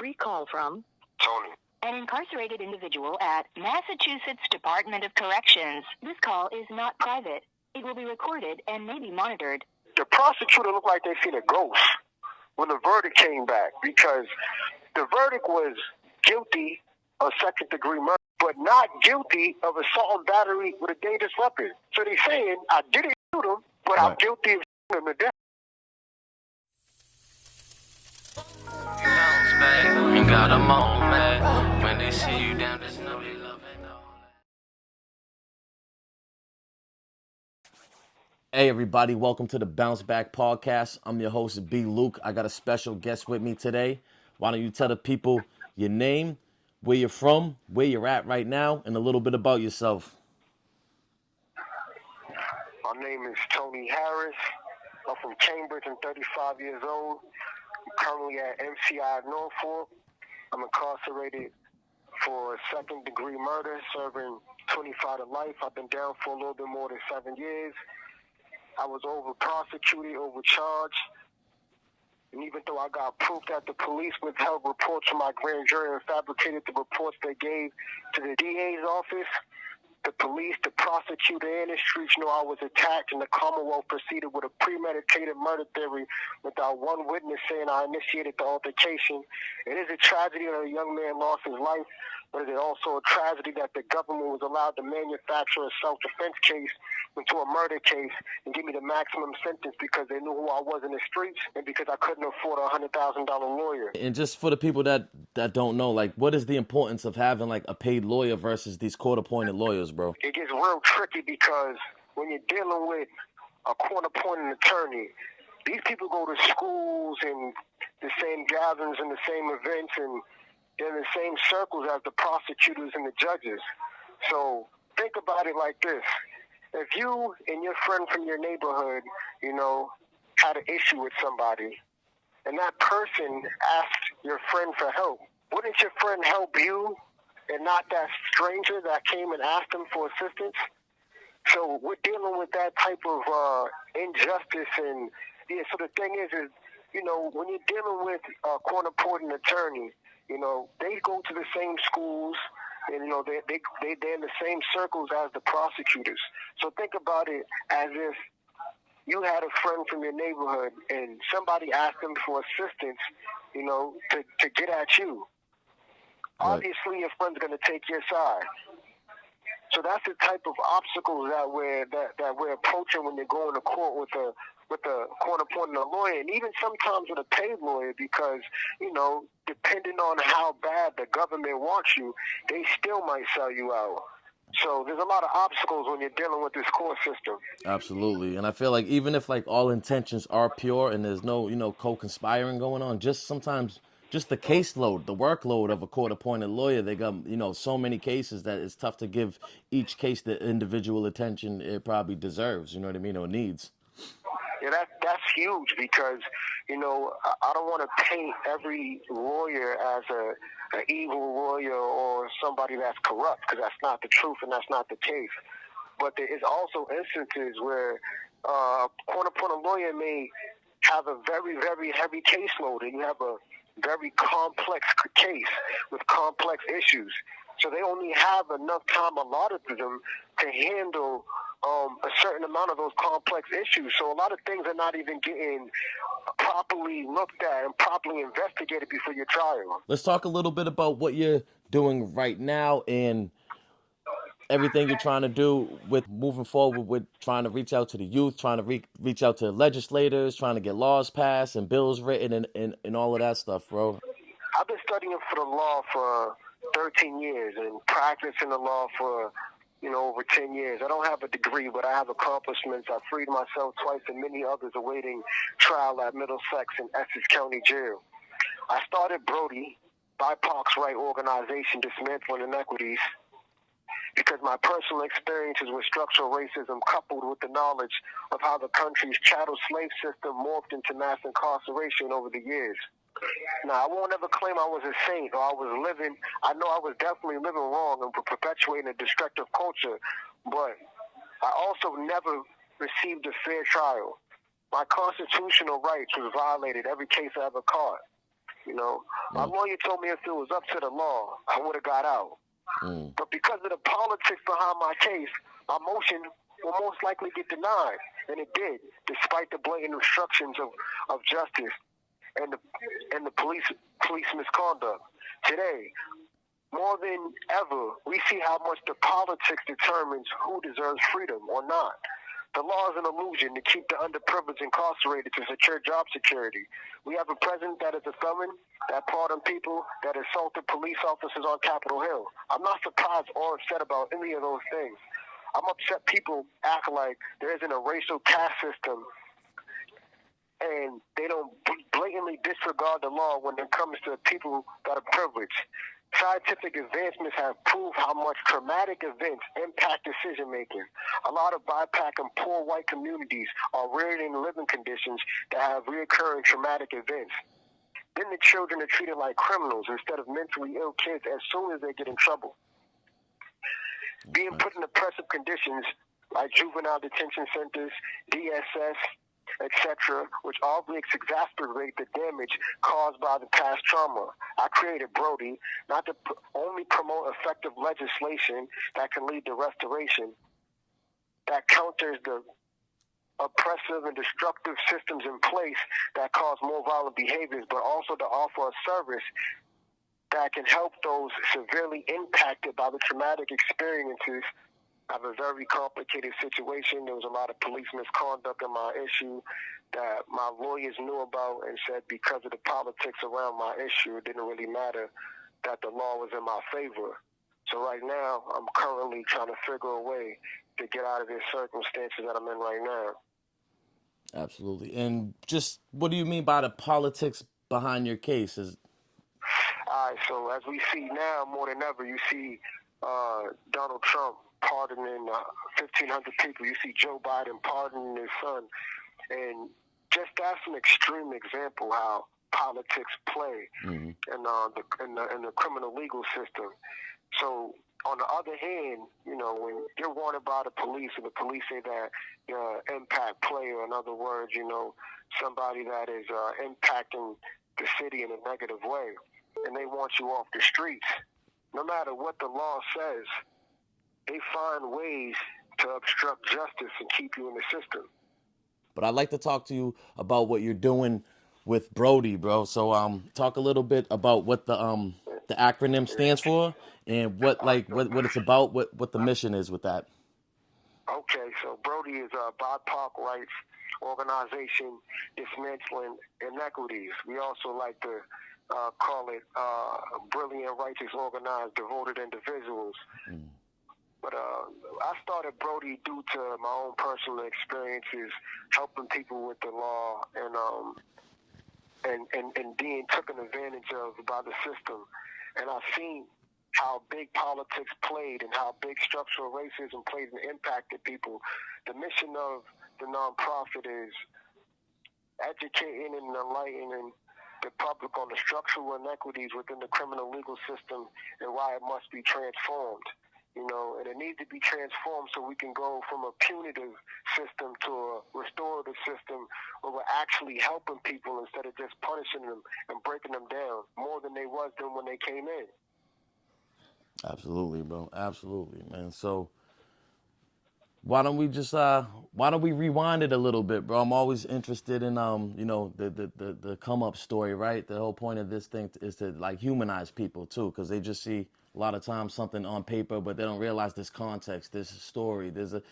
free call from Tony, an incarcerated individual at Massachusetts Department of Corrections. This call is not private. It will be recorded and may be monitored. the prosecutor looked like they seen a ghost when the verdict came back, because the verdict was guilty of second-degree murder, but not guilty of assault and battery with a dangerous weapon. So they saying, I didn't shoot him, but I'm guilty of shooting him to death. Bounce back, ain't got a moment. When they see you down, just know they love it. Hey everybody, welcome to the Bounce Back Podcast. I'm your host, B. Luke. I got a special guest with me today. Why don't you tell the people your name, where you're from, where you're at right now, and a little bit about yourself. My name is Tony Harris. I'm from Cambridge. I'm 35 years old. I'm currently at MCI Norfolk. I'm incarcerated for second-degree murder, serving 25 to life. I've been down for a little bit more than 7 years. I was over-prosecuted, overcharged. And even though I got proof that the police withheld reports from my grand jury and fabricated the reports they gave to the DA's office, the police, the prosecutor, and the streets knew I was attacked, and the Commonwealth proceeded with a premeditated murder theory without one witness saying I initiated the altercation. It is a tragedy that a young man lost his life, but it is also a tragedy that the government was allowed to manufacture a self-defense case into a murder case and give me the maximum sentence because they knew who I was in the streets and because I couldn't afford a $100,000 lawyer. And just for the people that don't know, like, what is the importance of having like a paid lawyer versus these court-appointed lawyers, bro? It gets real tricky because when you're dealing with a court-appointed attorney, these people go to schools and the same gatherings and the same events, and they're in the same circles as the prosecutors and the judges. So think about it like this. If you and your friend from your neighborhood, had an issue with somebody, and that person asked your friend for help, wouldn't your friend help you and not that stranger that came and asked him for assistance? So we're dealing with that type of injustice. And so the thing is, when you're dealing with a court-appointed attorney, they go to the same schools, and they're in the same circles as the prosecutors. So think about it as if you had a friend from your neighborhood and somebody asked them for assistance, to get at you. Right. Obviously, your friend's going to take your side. So that's the type of obstacles that we're approaching when you're going to court with a court-appointed lawyer, and even sometimes with a paid lawyer, because, depending on how bad the government wants you, they still might sell you out. So there's a lot of obstacles when you're dealing with this court system. Absolutely. And I feel like even if like all intentions are pure and there's no, co-conspiring going on, just sometimes just the caseload, the workload of a court-appointed lawyer, they got, so many cases that it's tough to give each case the individual attention it probably deserves, or needs. Yeah, that's huge because, I don't want to paint every lawyer as an evil lawyer or somebody that's corrupt, because that's not the truth and that's not the case. But there is also instances where a court-appointed lawyer may have a very, very heavy caseload, and you have a very complex case with complex issues. So they only have enough time allotted to them to handle a certain amount of those complex issues. So a lot of things are not even getting properly looked at and properly investigated before your trial. Let's talk a little bit about what you're doing right now and everything you're trying to do with moving forward with trying to reach out to the youth, trying to reach out to legislators, trying to get laws passed and bills written and all of that stuff, bro. I've been studying for the law for 13 years and practicing the law for over 10 years. I don't have a degree, but I have accomplishments. I freed myself twice and many others awaiting trial at Middlesex and Essex County Jail. I started BRODI, BIPOC's Right Organization Dismantling Inequities, because my personal experiences with structural racism coupled with the knowledge of how the country's chattel slave system morphed into mass incarceration over the years. Now, I won't ever claim I was a saint or I know I was definitely living wrong and perpetuating a destructive culture, but I also never received a fair trial. My constitutional rights was violated every case I ever caught. You know, my lawyer told me if it was up to the law, I would have got out. But because of the politics behind my case, my motion will most likely get denied, and it did, despite the blatant obstructions of justice and the police misconduct. Today, more than ever, we see how much the politics determines who deserves freedom or not. The law is an illusion to keep the underprivileged incarcerated to secure job security. We have a president that is a felon, that pardoned people, that assaulted police officers on Capitol Hill. I'm not surprised or upset about any of those things. I'm upset people act like there isn't a racial caste system and they don't blatantly disregard the law when it comes to people that are privileged. Scientific advancements have proved how much traumatic events impact decision-making. A lot of BIPOC and poor white communities are reared in living conditions that have recurring traumatic events. Then the children are treated like criminals instead of mentally ill kids as soon as they get in trouble. Being put in oppressive conditions like juvenile detention centers, DSS, etc., which obviously exacerbate the damage caused by the past trauma. I created BRODI not to only promote effective legislation that can lead to restoration, that counters the oppressive and destructive systems in place that cause more violent behaviors, but also to offer a service that can help those severely impacted by the traumatic experiences. I have a very complicated situation. There was a lot of police misconduct in my issue that my lawyers knew about and said because of the politics around my issue, it didn't really matter that the law was in my favor. So right now, I'm currently trying to figure a way to get out of these circumstances that I'm in right now. Absolutely. And just what do you mean by the politics behind your case? All right, so as we see now more than ever, you see Donald Trump pardoning 1,500 people. You see Joe Biden pardoning his son. And just that's an extreme example how politics play in the criminal legal system. So on the other hand, you know, when you're wanted by the police and the police say that you're an impact player, in other words, you know, somebody that is impacting the city in a negative way, and they want you off the streets, no matter what the law says, they find ways to obstruct justice and keep you in the system. But I'd like to talk to you about what you're doing with BRODI, bro. So talk a little bit about what the acronym stands for and what it's about, what the mission is with that. Okay, so BRODI is a BIPOC rights organization dismantling inequities. We also like to call it brilliant, righteous, organized, devoted individuals. But I started BRODI due to my own personal experiences helping people with the law and being taken advantage of by the system. And I've seen how big politics played and how big structural racism played and impacted people. The mission of the nonprofit is educating and enlightening the public on the structural inequities within the criminal legal system and why it must be transformed. You know, and it needs to be transformed so we can go from a punitive system to a restorative system where we're actually helping people instead of just punishing them and breaking them down more than they was than when they came in. Absolutely, bro. Absolutely, man. So why don't we rewind it a little bit, bro? I'm always interested in you know, the come up story, right? The whole point of this thing is to like humanize people too, because they just see a lot of times something on paper, but they don't realize this context, this story. There's a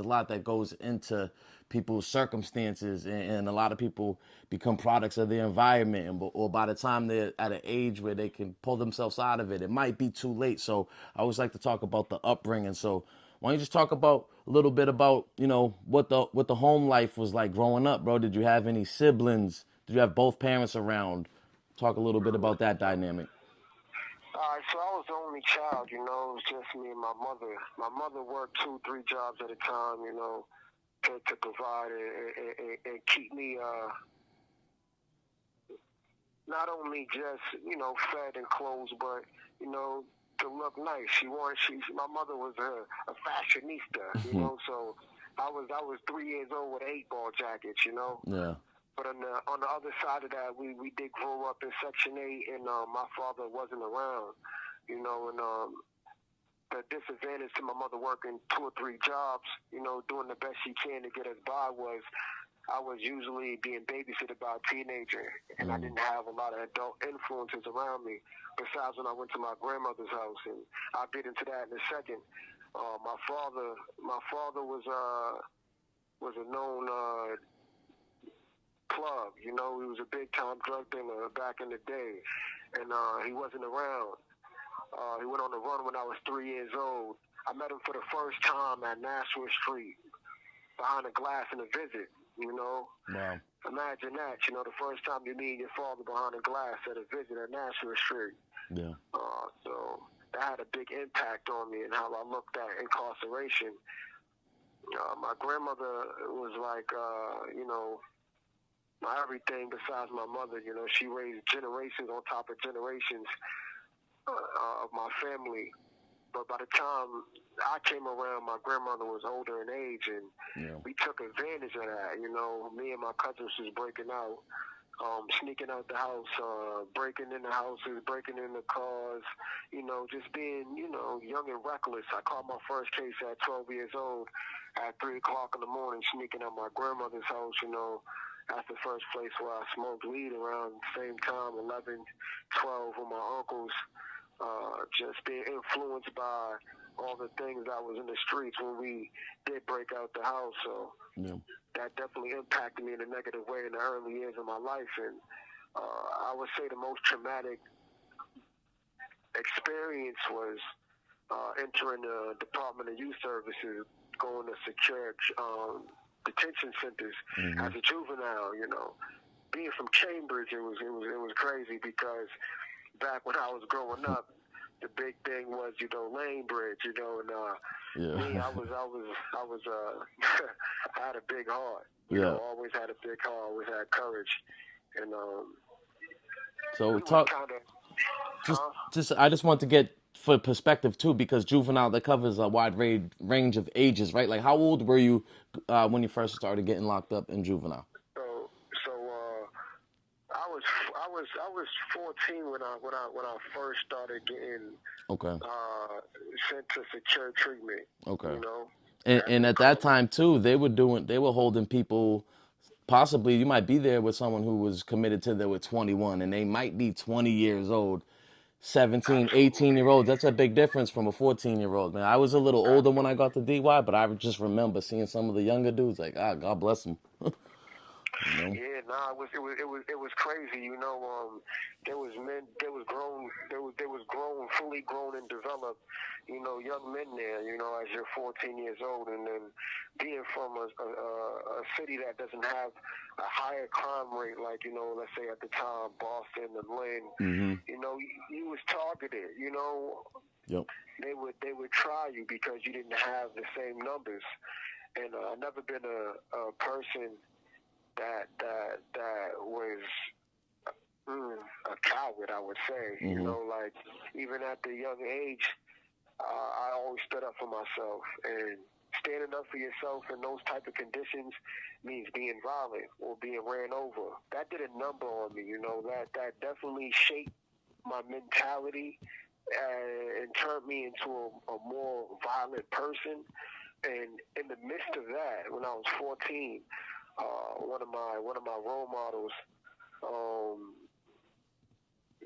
lot that goes into people's circumstances, and a lot of people become products of their environment, or by the time they're at an age where they can pull themselves out of it, it might be too late. So I always like to talk about the upbringing. So why don't you just talk about a little bit about, you know, what the home life was like growing up, bro? Did you have any siblings? Did you have both parents around? Talk a little bit about that dynamic. All right, so I was the only child, you know. It was just me and my mother. My mother worked 2-3 jobs at a time, you know, to provide and keep me not only just, you know, fed and clothed, but, you know, to look nice. My mother was a fashionista, you know, so I was 3 years old with 8-ball jackets, you know. Yeah. But on the other side of that, we did grow up in Section 8, and my father wasn't around, you know, and the disadvantage to my mother working 2 or 3 jobs, you know, doing the best she can to get us by was I was usually being babysitted by a teenager, and I didn't have a lot of adult influences around me, besides when I went to my grandmother's house, and I'll get into that in a second. My father was a known plug, you know. He was a big-time drug dealer back in the day, and he wasn't around. He went on the run when I was 3 years old. I met him for the first time at Nashua Street, behind a glass in a visit, you know. Wow. Imagine that, you know, the first time you meet your father behind a glass at a visit at Nashua Street. Yeah. So that had a big impact on me and how I looked at incarceration. My grandmother was like, you know, my everything besides my mother. You know, she raised generations on top of generations of my family. But by the time I came around, my grandmother was older in age, and we took advantage of that. You know, me and my cousins was breaking out, sneaking out the house, breaking in the houses, breaking in the cars, you know, just being, you know, young and reckless. I caught my first case at 12 years old at 3 o'clock in the morning, sneaking out my grandmother's house, you know. That's the first place where I smoked weed around the same time, 11, 12, with my uncles. Just being influenced by all the things that was in the streets when we did break out the house. So that definitely impacted me in a negative way in the early years of my life. And I would say the most traumatic experience was entering the Department of Youth Services, going to secure detention centers as a juvenile. You know, being from Cambridge, it was crazy because back when I was growing up, the big thing was, you know, Lane Bridge, you know, and me, I had a big heart. You know, always had a big heart, always had courage, and so we talk. I just want to get for perspective too, because Juvenile, that covers a wide range of ages, right? Like, how old were you when you first started getting locked up in Juvenile? I was 14 when I first started getting sent to secure treatment. Okay. You know, and at that time too, they were holding people. Possibly you might be there with someone who was committed to, they were 21, and they might be 20 years old. 17, 18-year-olds, that's a big difference from a 14-year-old, man. I was a little older when I got the DY, but I just remember seeing some of the younger dudes, like, God bless them. You know? Yeah, it was crazy. You know, there was men, there was grown, fully grown and developed, you know, young men there. You know, as you're 14 years old, and then being from a city that doesn't have a higher crime rate, like, you know, let's say at the time Boston and Lynn. You know, you was targeted. You know, they would try you because you didn't have the same numbers. And I've never been a person that was a coward, I would say. You know, like, even at the young age, I always stood up for myself, and standing up for yourself in those type of conditions means being violent or being ran over. That did a number on me, you know. That definitely shaped my mentality and turned me into a more violent person. And in the midst of that, when I was 14, one of my role models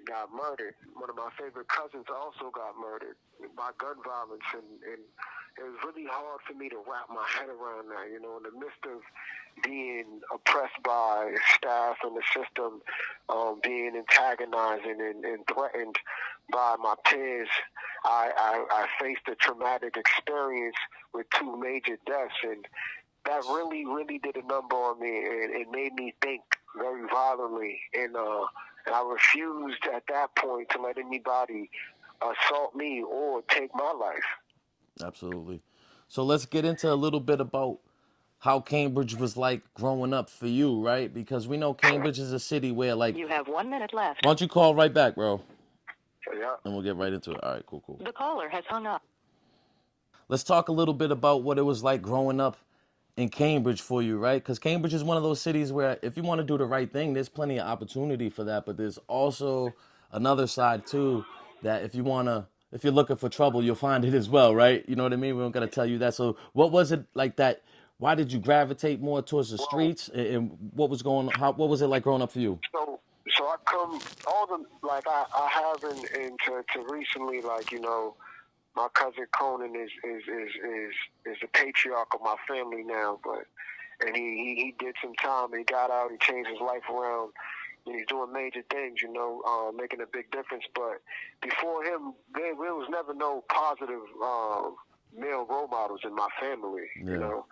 got murdered. One of my favorite cousins also got murdered by gun violence, and it was really hard for me to wrap my head around that. You know, in the midst of being oppressed by staff and the system, being antagonized and threatened by my peers, I faced a traumatic experience with 2 major deaths, and that really, really did a number on me, and it made me think very violently. And I refused at that point to let anybody assault me or take my life. Absolutely. So let's get into a little bit about how Cambridge was like growing up for you, right? Because we know Cambridge is a city where, like... You have 1 minute left. Why don't you call right back, bro? Yeah. And we'll get right into it. All right, cool. The caller has hung up. Let's talk a little bit about what it was like growing up in Cambridge for you, right? Because Cambridge is one of those cities where if you want to do the right thing, there's plenty of opportunity for that. But there's also another side too, that if you're looking for trouble, you'll find it as well, right? You know what I mean? We don't gotta tell you that. So what was it like that? Why did you gravitate more towards the Well, streets, and what was going? What was it like growing up for you? so I come all the like I haven't to recently, like, you know, my cousin Conan is the patriarch of my family now, but and he did some time. He got out. He changed his life around. And he's doing major things, you know, making a big difference. But before him, there was never no positive male role models in my family. Yeah. You know,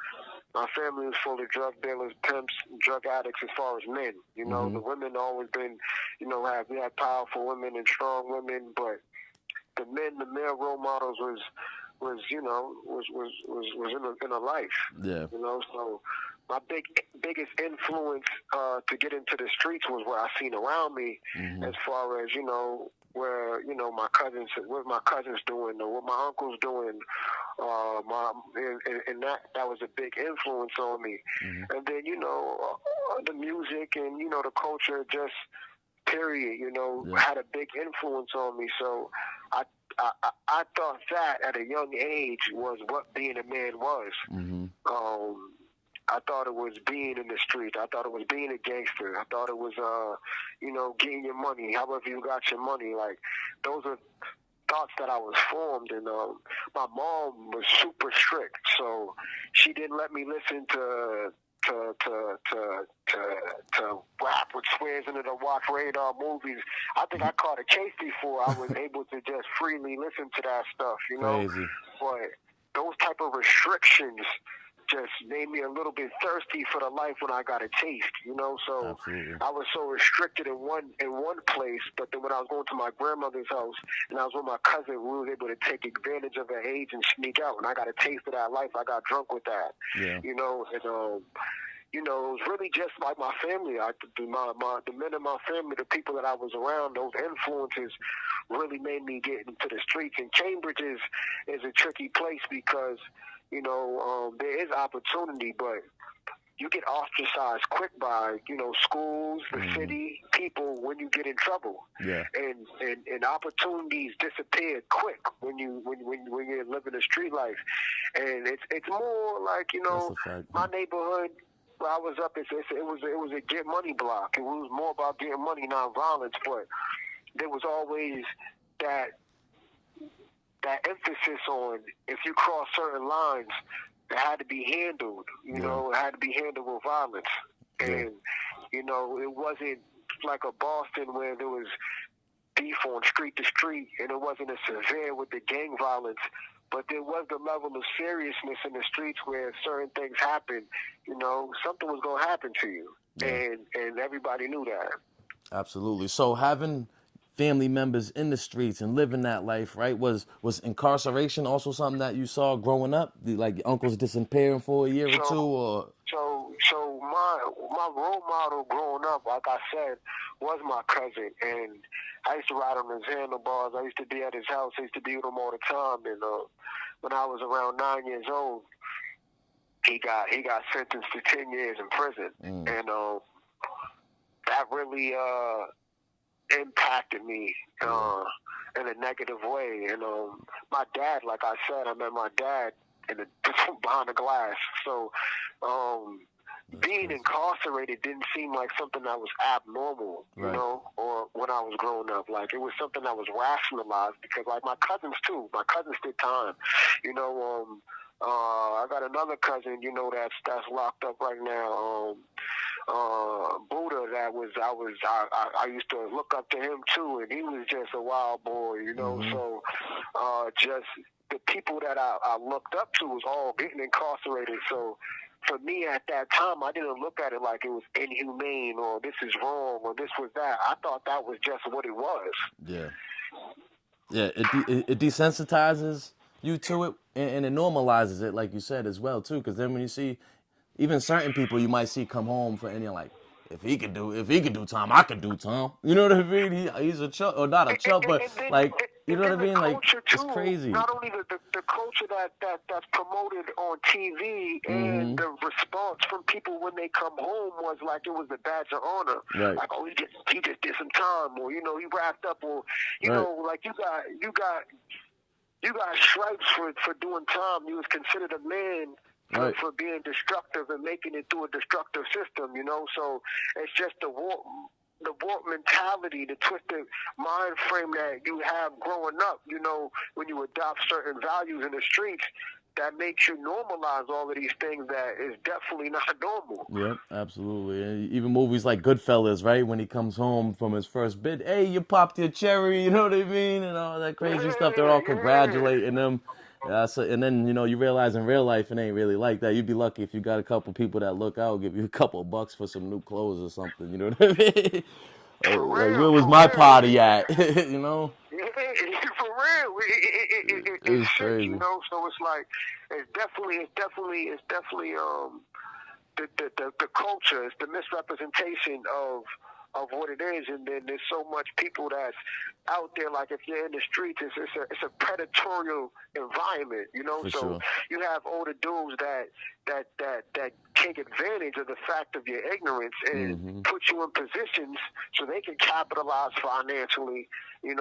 my family was full of drug dealers, pimps, drug addicts. As far as men, you know, the women always been, you know, we had powerful women and strong women, but the male role models was you know in a life. Yeah. You know, so my biggest influence to get into the streets was what I seen around me, as far as, you know, where, you know, what my cousins doing, or what my uncles doing, and that was a big influence on me. And then, you know, the music and, you know, the culture, just period, you know, had a big influence on me. So I thought that at a young age was what being a man was. I thought it was being in the street. I thought it was being a gangster. I thought it was, you know, getting your money, however you got your money. Like, those are thoughts that I was formed. And my mom was super strict, so she didn't let me listen to rap with swears in it or watch radar movies. I think I caught a case before I was able to just freely listen to that stuff, you know. Crazy. But those type of restrictions just made me a little bit thirsty for the life when I got a taste, you know. So Absolutely. I was so restricted in one place, but then when I was going to my grandmother's house and I was with my cousin, we were able to take advantage of her age and sneak out. And I got a taste of that life. I got drunk with that, you know. And you know, it was really just like my family. The men in my family, the people that I was around, those influences really made me get into the streets. And Cambridge is a tricky place because, you know, there is opportunity, but you get ostracized quick by, you know, schools, the city, people, when you get in trouble. Yeah. And opportunities disappear quick when you're living a street life. And it's more like, you know, my neighborhood where I was up, it was a get money block. It was more about getting money, not violence, but there was always that emphasis on, if you cross certain lines, it had to be handled. You know, it had to be handled with violence. And, you know, it wasn't like a Boston where there was beef on street to street, and it wasn't as severe with the gang violence. But there was the level of seriousness in the streets where certain things happened. You know, something was going to happen to you. And everybody knew that. Absolutely. So having family members in the streets and living that life, right? Was incarceration also something that you saw growing up? Like your uncles disappearing for a year or two, or? So my role model growing up, like I said, was my cousin, and I used to ride on his handlebars. I used to be at his house. I used to be with him all the time. And when I was around 9 years old, he got sentenced to 10 years in prison, and that really impacted me in a negative way. And my dad, like I said, I met my dad behind the glass. So being incarcerated didn't seem like something that was abnormal, you know, or when I was growing up. Like, it was something that was rationalized because, like, my cousins too. My cousins did time, you know. I got another cousin, you know, that's locked up right now. Buddha, I used to look up to him too, and he was just a wild boy, you know. So just the people that I looked up to was all getting incarcerated. So for me at that time, I didn't look at it like it was inhumane or this is wrong or this was that. I thought that was just what it was. Yeah. It desensitizes you to it, and it normalizes it, like you said, as well too. Because then when you see even certain people you might see come home and you're like, if he could do time, I could do time. You know what I mean? He's a chump, or not a chump, but like, You know what I mean? Like, culture it's too. crazy. Not only the culture that's promoted on TV, and the response from people when they come home was like it was a badge of honor. Right. Like, oh, he just did some time, or he wrapped up, or like you got stripes for doing time. You was considered a man for being destructive and making it through a destructive system. So it's just the warped mentality, the twisted mind frame that you have growing up, when you adopt certain values in the streets, that makes you normalize all of these things that is definitely not normal. Yep, absolutely. And even movies like Goodfellas, right? When he comes home from his first bid, hey, you popped your cherry, you know what I mean? And all that crazy stuff. They're all congratulating him. And then, you realize in real life it ain't really like that. You'd be lucky if you got a couple people that look out, give you a couple bucks for some new clothes or something, you know what I mean? Like, where was my party at? You know? Yeah, for real. It's It's sick, crazy. So it's like it's definitely the culture, it's the misrepresentation of what it is, and then there's so much people that's out there. Like if you're in the streets, it's a predatorial environment, For So sure. you have older dudes that take advantage of the fact of your ignorance and put you in positions so they can capitalize financially, and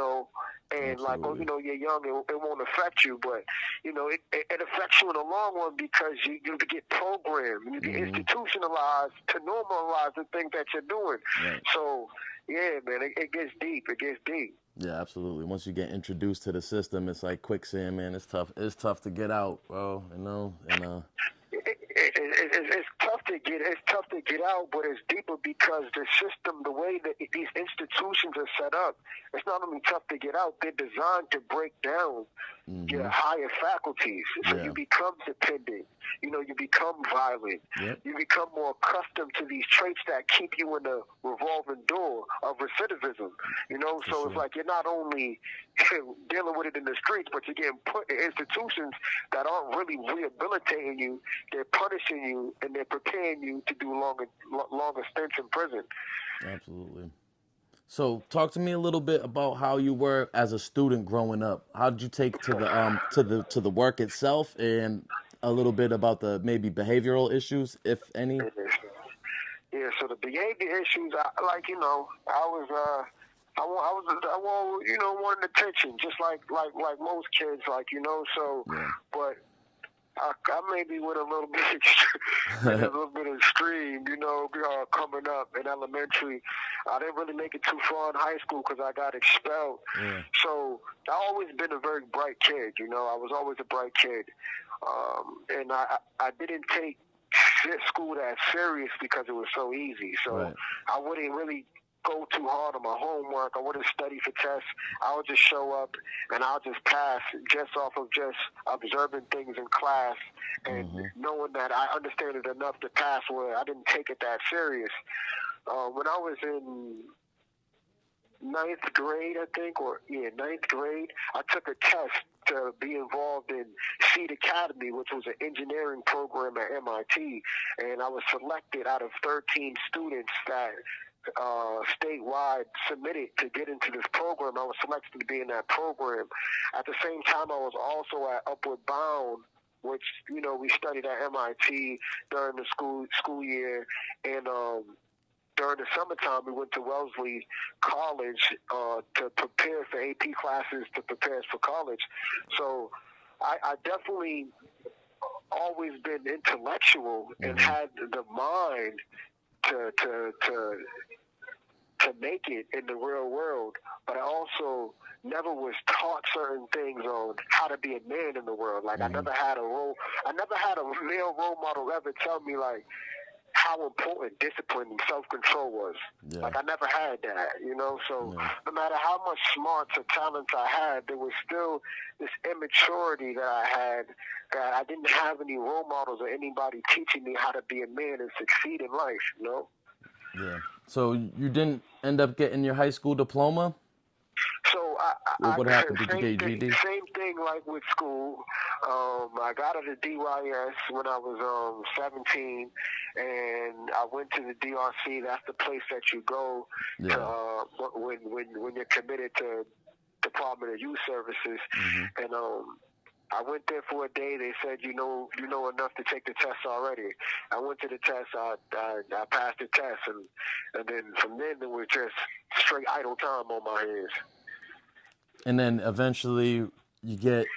Absolutely. like, oh, you're young, it won't affect you, but it affects you in the long run because you get programmed, you get institutionalized to normalize the things that you're doing. Right. So yeah, man, it gets deep. It gets deep. Yeah, absolutely. Once you get introduced to the system, it's like quicksand, man. It's tough. It's tough to get out, bro. And It's tough to get out, but it's deeper because the system, the way that these institutions are set up, it's not only tough to get out, they're designed to break down your higher faculties. So Yeah. you become dependent. You become violent. Yep. You become more accustomed to these traits that keep you in the revolving door of recidivism. So it's like you're not only dealing with it in the streets, but you're getting put in institutions that aren't really rehabilitating you. They're punishing you, and they're preparing you to do longer stints in prison. Absolutely. So, talk to me a little bit about how you were as a student growing up. How did you take to the work itself, and a little bit about the maybe behavioral issues, if any? Yeah, so the behavior issues, I was wanting attention, just like most kids, So, Yeah. but I maybe went a little bit extreme, coming up in elementary. I didn't really make it too far in high school because I got expelled. Yeah. So I always been a very bright kid, I was always a bright kid, and I didn't take school that serious because it was so easy. So Right. I wouldn't really go too hard on my homework. I wouldn't study for tests. I would just show up and I'll just pass just off of just observing things in class and knowing that I understand it enough to pass where I didn't take it that serious. When I was in ninth grade, ninth grade, I took a test to be involved in Seed Academy, which was an engineering program at MIT, and I was selected out of 13 students that statewide submitted to get into this program. I was selected to be in that program. At the same time, I was also at Upward Bound, which we studied at MIT during the school year, and during the summertime, we went to Wellesley College to prepare for AP classes, to prepare us for college. So I definitely always been intellectual and had the mind to make it in the real world, but I also never was taught certain things on how to be a man in the world. Like I never had a male role model ever tell me like how important discipline and self-control was. Yeah. Like I never had that, So no matter how much smarts or talents I had, there was still this immaturity that I had, that I didn't have any role models or anybody teaching me how to be a man and succeed in life, Yeah. So you didn't end up getting your high school diploma? So What happened? Did you get your GED? Same thing like with school. I got out of DYS when I was 17, and I went to the DRC. That's the place that you go to, when you're committed to Department of Youth Services, and I went there for a day. They said, you know enough to take the test already. I went to the test. I passed the test, and then from then it was just straight idle time on my hands. And then eventually you get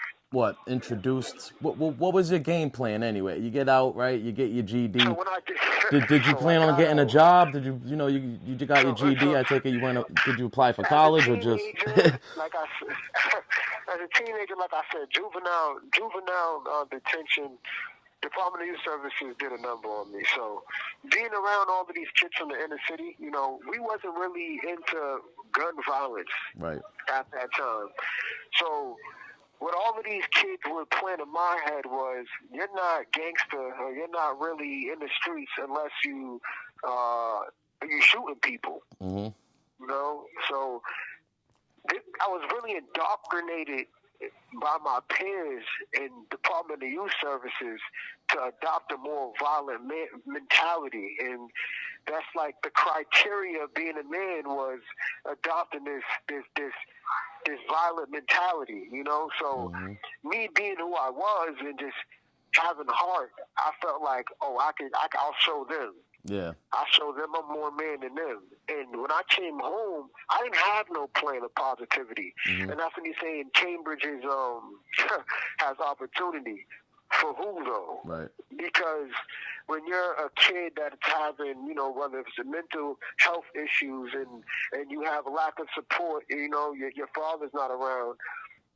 introduced. What was your game plan anyway? You get out, right? You get your GED. So when I did, Did you plan on getting a job? Did you you got your GED? I take it you did you apply for college or just? Like I said, as a teenager, like I said, juvenile detention. Department of Youth Services did a number on me. So being around all of these kids from the inner city, we wasn't really into gun violence Right. at that time. So what all of these kids were playing in my head was, you're not gangster or you're not really in the streets unless you're shooting people. So I was really indoctrinated by my peers in Department of Youth Services to adopt a more violent mentality, and that's like the criteria of being a man was adopting this violent mentality, So me being who I was and just having heart, I felt like, I'll show them. Yeah. I showed them I'm more man than them. And when I came home, I didn't have no plan of positivity. And that's when you saying Cambridge is has opportunity. For who though? Right. Because when you're a kid that's having, whether it's mental health issues and you have a lack of support, your father's not around.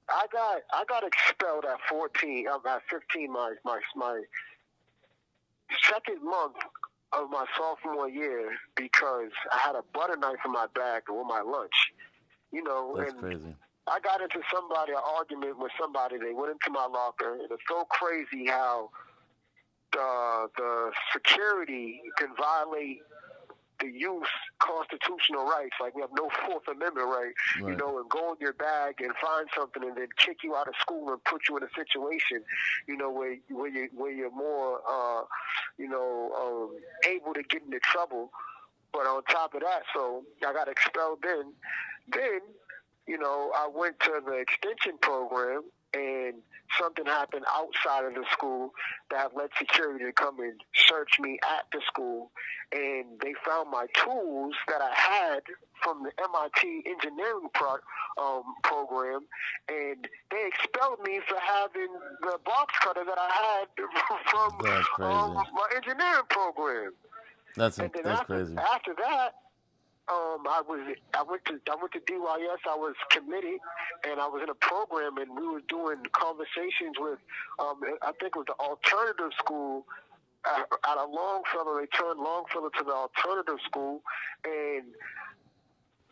I got expelled at 14. At 15, my second month of my sophomore year, because I had a butter knife in my bag with my lunch, That's and crazy. I got into an argument with somebody. They went into my locker, and it's so crazy how the security can violate the youth's constitutional rights. Like, we have no Fourth Amendment right, and go in your bag and find something and then kick you out of school and put you in a situation, where you're more, able to get into trouble. But on top of that, so I got expelled then. Then, I went to the extension program, and something happened outside of the school that led security to come and search me at the school, and they found my tools that I had from the MIT engineering program, and they expelled me for having the box cutter that I had from my engineering program. That's after, crazy. After that, I went to DYS. I was committed, and I was in a program, and we were doing conversations with, I think it was the alternative school out of Longfellow. They turned Longfellow to the alternative school, and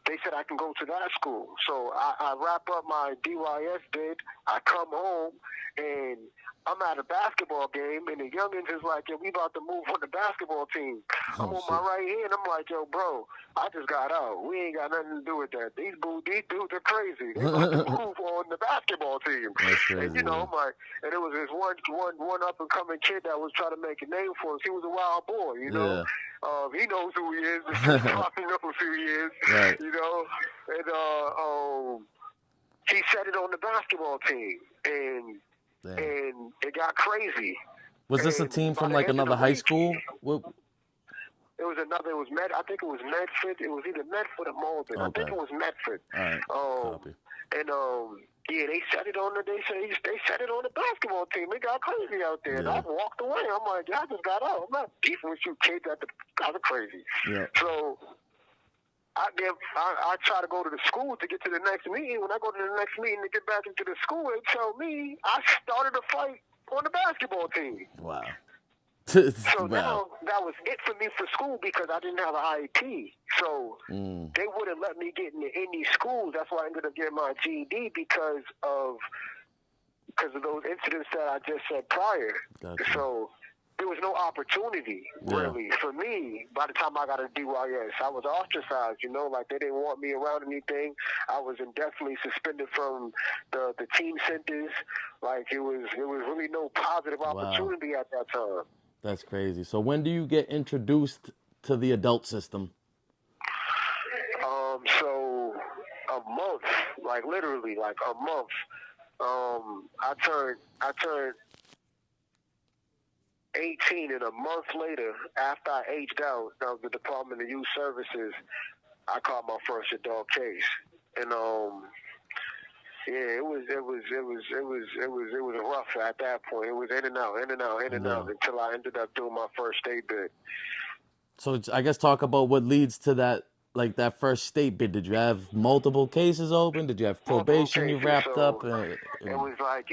they said I can go to that school. So I wrap up my DYS bid. I come home, and I'm at a basketball game, and the youngins is like, yo, we about to move on the basketball team. I'm on my right hand. I'm like, yo, bro, I just got out. We ain't got nothing to do with that. These dudes are crazy. They about to move on the basketball team. That's crazy. And, I'm like, and it was this one up-and-coming kid that was trying to make a name for us. He was a wild boy, Yeah. He knows who he is. He knows who he is, right. And he set it on the basketball team, and it got crazy. Was this a team from like another high school? It was another. I think it was Medford. It was either Medford or Malden. Okay. I think it was Medford. All right. Copy. And they set it on the basketball team. It got crazy out there. And I walked away. I'm like, I just got out. I'm not beefing with you kids that are crazy. Yeah. So I try to go to the school to get to the next meeting. When I go to the next meeting to get back into the school, they tell me I started a fight on the basketball team. Wow. So now that was it for me for school, because I didn't have an IEP. So they wouldn't let me get into any schools. That's why I ended up getting my GED, because of those incidents that I just said prior. Gotcha. So there was no opportunity, really, for me. By the time I got a DYS, I was ostracized, like they didn't want me around anything. I was indefinitely suspended from the team centers. Like, it was really no positive opportunity at that time. That's crazy. So when do you get introduced to the adult system? So a month, like literally like a month. I turned 18, and a month later, after I aged out of the Department of Youth Services, I caught my first adult case. And yeah, it was rough at that point. It was in and out until I ended up doing my first state bid. So I guess talk about what leads to that, like that first state bid. Did you have multiple cases open? Did you have probation you wrapped up? It was like,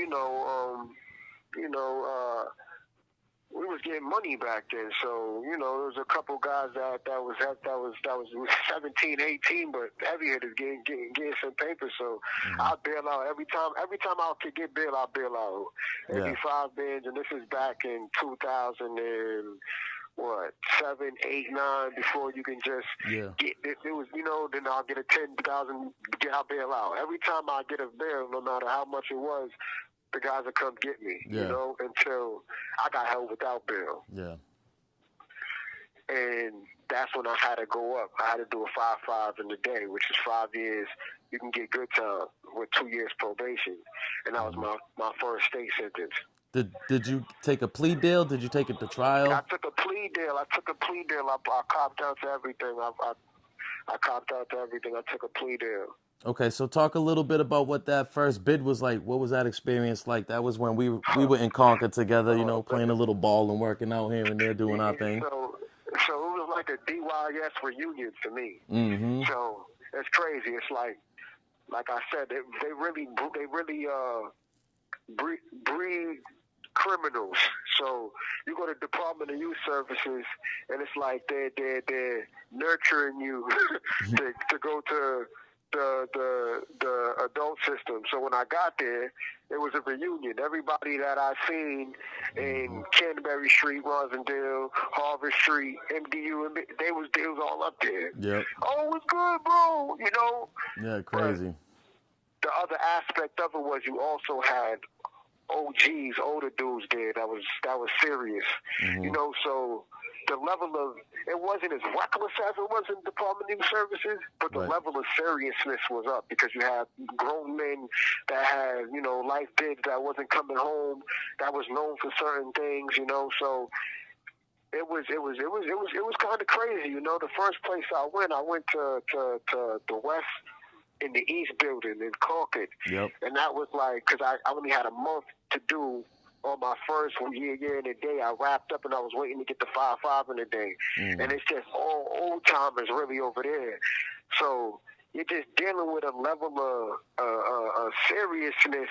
we was getting money back then, so there was a couple guys that was 17, 18, but heavy hitters getting some paper. So I'll bail out every time I could get bail, I'll bail out. Every 5 bins, and this is back in 2000 and 7, 8, 9, before you can just get it. It was, then I'll get a 10,000, I'll bail out. Every time I get a bail, no matter how much it was, the guys would come get me, until I got held without bail. Yeah. And that's when I had to go up. I had to do a 5-5 in the day, which is 5 years. You can get good time with 2 years probation. And that was my first state sentence. Did you take a plea deal? Did you take it to trial? I took a plea deal. I copped out to everything. I copped out to everything. I took a plea deal. Okay, so talk a little bit about what that first bid was like. What was that experience like? That was when we were in Concord together, playing a little ball and working out here and there, doing our thing. So it was like a DYS reunion to me. Mm-hmm. So it's crazy. It's like I said, they really breed criminals. So you go to Department of Youth Services, and it's like they're nurturing you to go to the adult system. So when I got there, it was a reunion. Everybody that I seen in Canterbury Street, Rosendale, Harvard Street, MDU, they was all up there. Yep. Oh, it's good, bro. Yeah, crazy. But the other aspect of it was you also had OGs, older dudes there that was serious. Mm-hmm. So the level of it wasn't as reckless as it was in Department of Youth Services, but the level of seriousness was up because you had grown men that had life bids that wasn't coming home, that was known for certain things. So it was kind of crazy. The first place I went to the West in the East building in Concord. Yep. And that was like, because I only had a month to do on my first year in a day. I wrapped up and I was waiting to get the 5-5 in a day. Mm. And it's just all old timers really over there. So you're just dealing with a level of seriousness,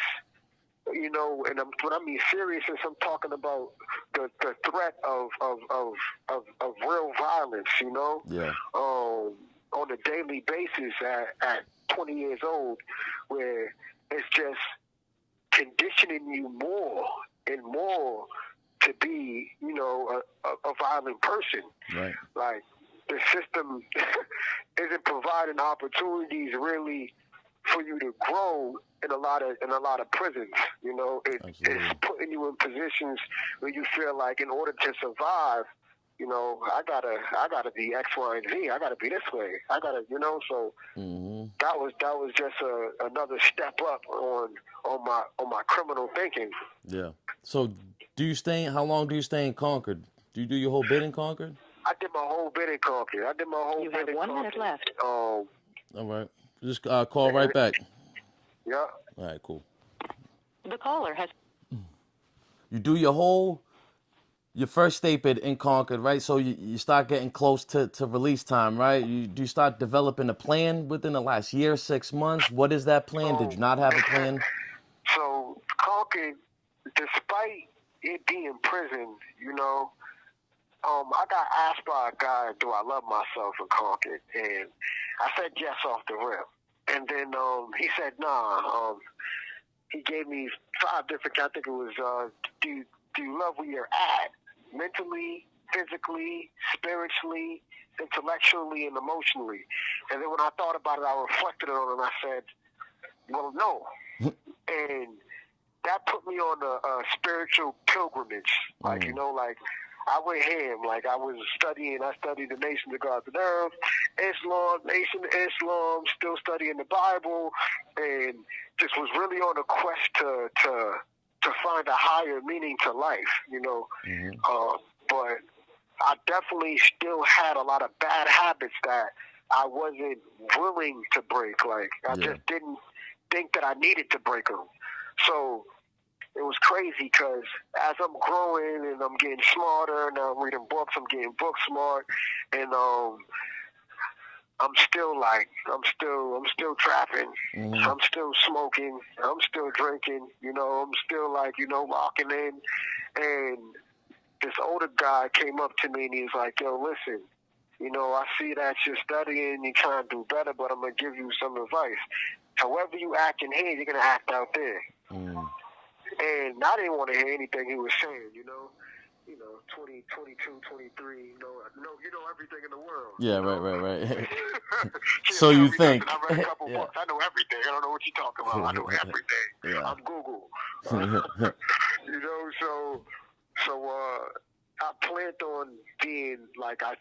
and when I mean seriousness, I'm talking about the threat of real violence, Yeah. On a daily basis at 20 years old, where it's just conditioning you more and more to be, a violent person. Right. Like the system isn't providing opportunities really for you to grow in a lot of prisons. It's putting you in positions where you feel like in order to survive, I gotta be X, Y, and Z. I gotta be this way. I gotta, So that was just another step up on my criminal thinking. Yeah. So how long do you stay in Concord? Do you do your whole bid in Concord? I did my whole bid in Concord. You have 1 minute left. All right. Just call right back. Yeah. All right, cool. The caller has... You do your first state bid in Concord, right? So you start getting close to release time, right? Do you start developing a plan within the last year, 6 months? What is that plan? Did you not have a plan? So Concord, despite it being prison, I got asked by a guy, do I love myself in Concord? And I said yes off the rip. And then he said, nah. He gave me 5 different, I think it was, do you love where you're at? Mentally, physically, spiritually, intellectually, and emotionally. And then when I thought about it, I reflected on it and I said, well, no. And that put me on a spiritual pilgrimage. Like, I went ham. Like, I studied the Nations of God's Earth, Islam, Nation of Islam, still studying the Bible, and just was really on a quest to find a higher meaning to life, you know. But I definitely still had a lot of bad habits that I wasn't willing to break. Like, I just didn't think that I needed to break them. So it was crazy because as I'm growing and I'm getting smarter and I'm reading books, I'm getting book smart, and I'm still trapping. I'm still smoking. I'm still drinking. You know, I'm still locking in. And this older guy came up to me and he was like, "Yo, listen, you know, I see that you're studying, you're trying to do better, but I'm gonna give you some advice. However you act in here, you're gonna act out there." And I didn't want to hear anything he was saying, you know, 20, 22, 23, you know everything in the world. Yeah, you know? right. She'll So tell you me, think? "Listen, I read a couple books. I know everything. I don't know what you're talking about. I know everything. Yeah. I'm Google." You know, so I planned on being like I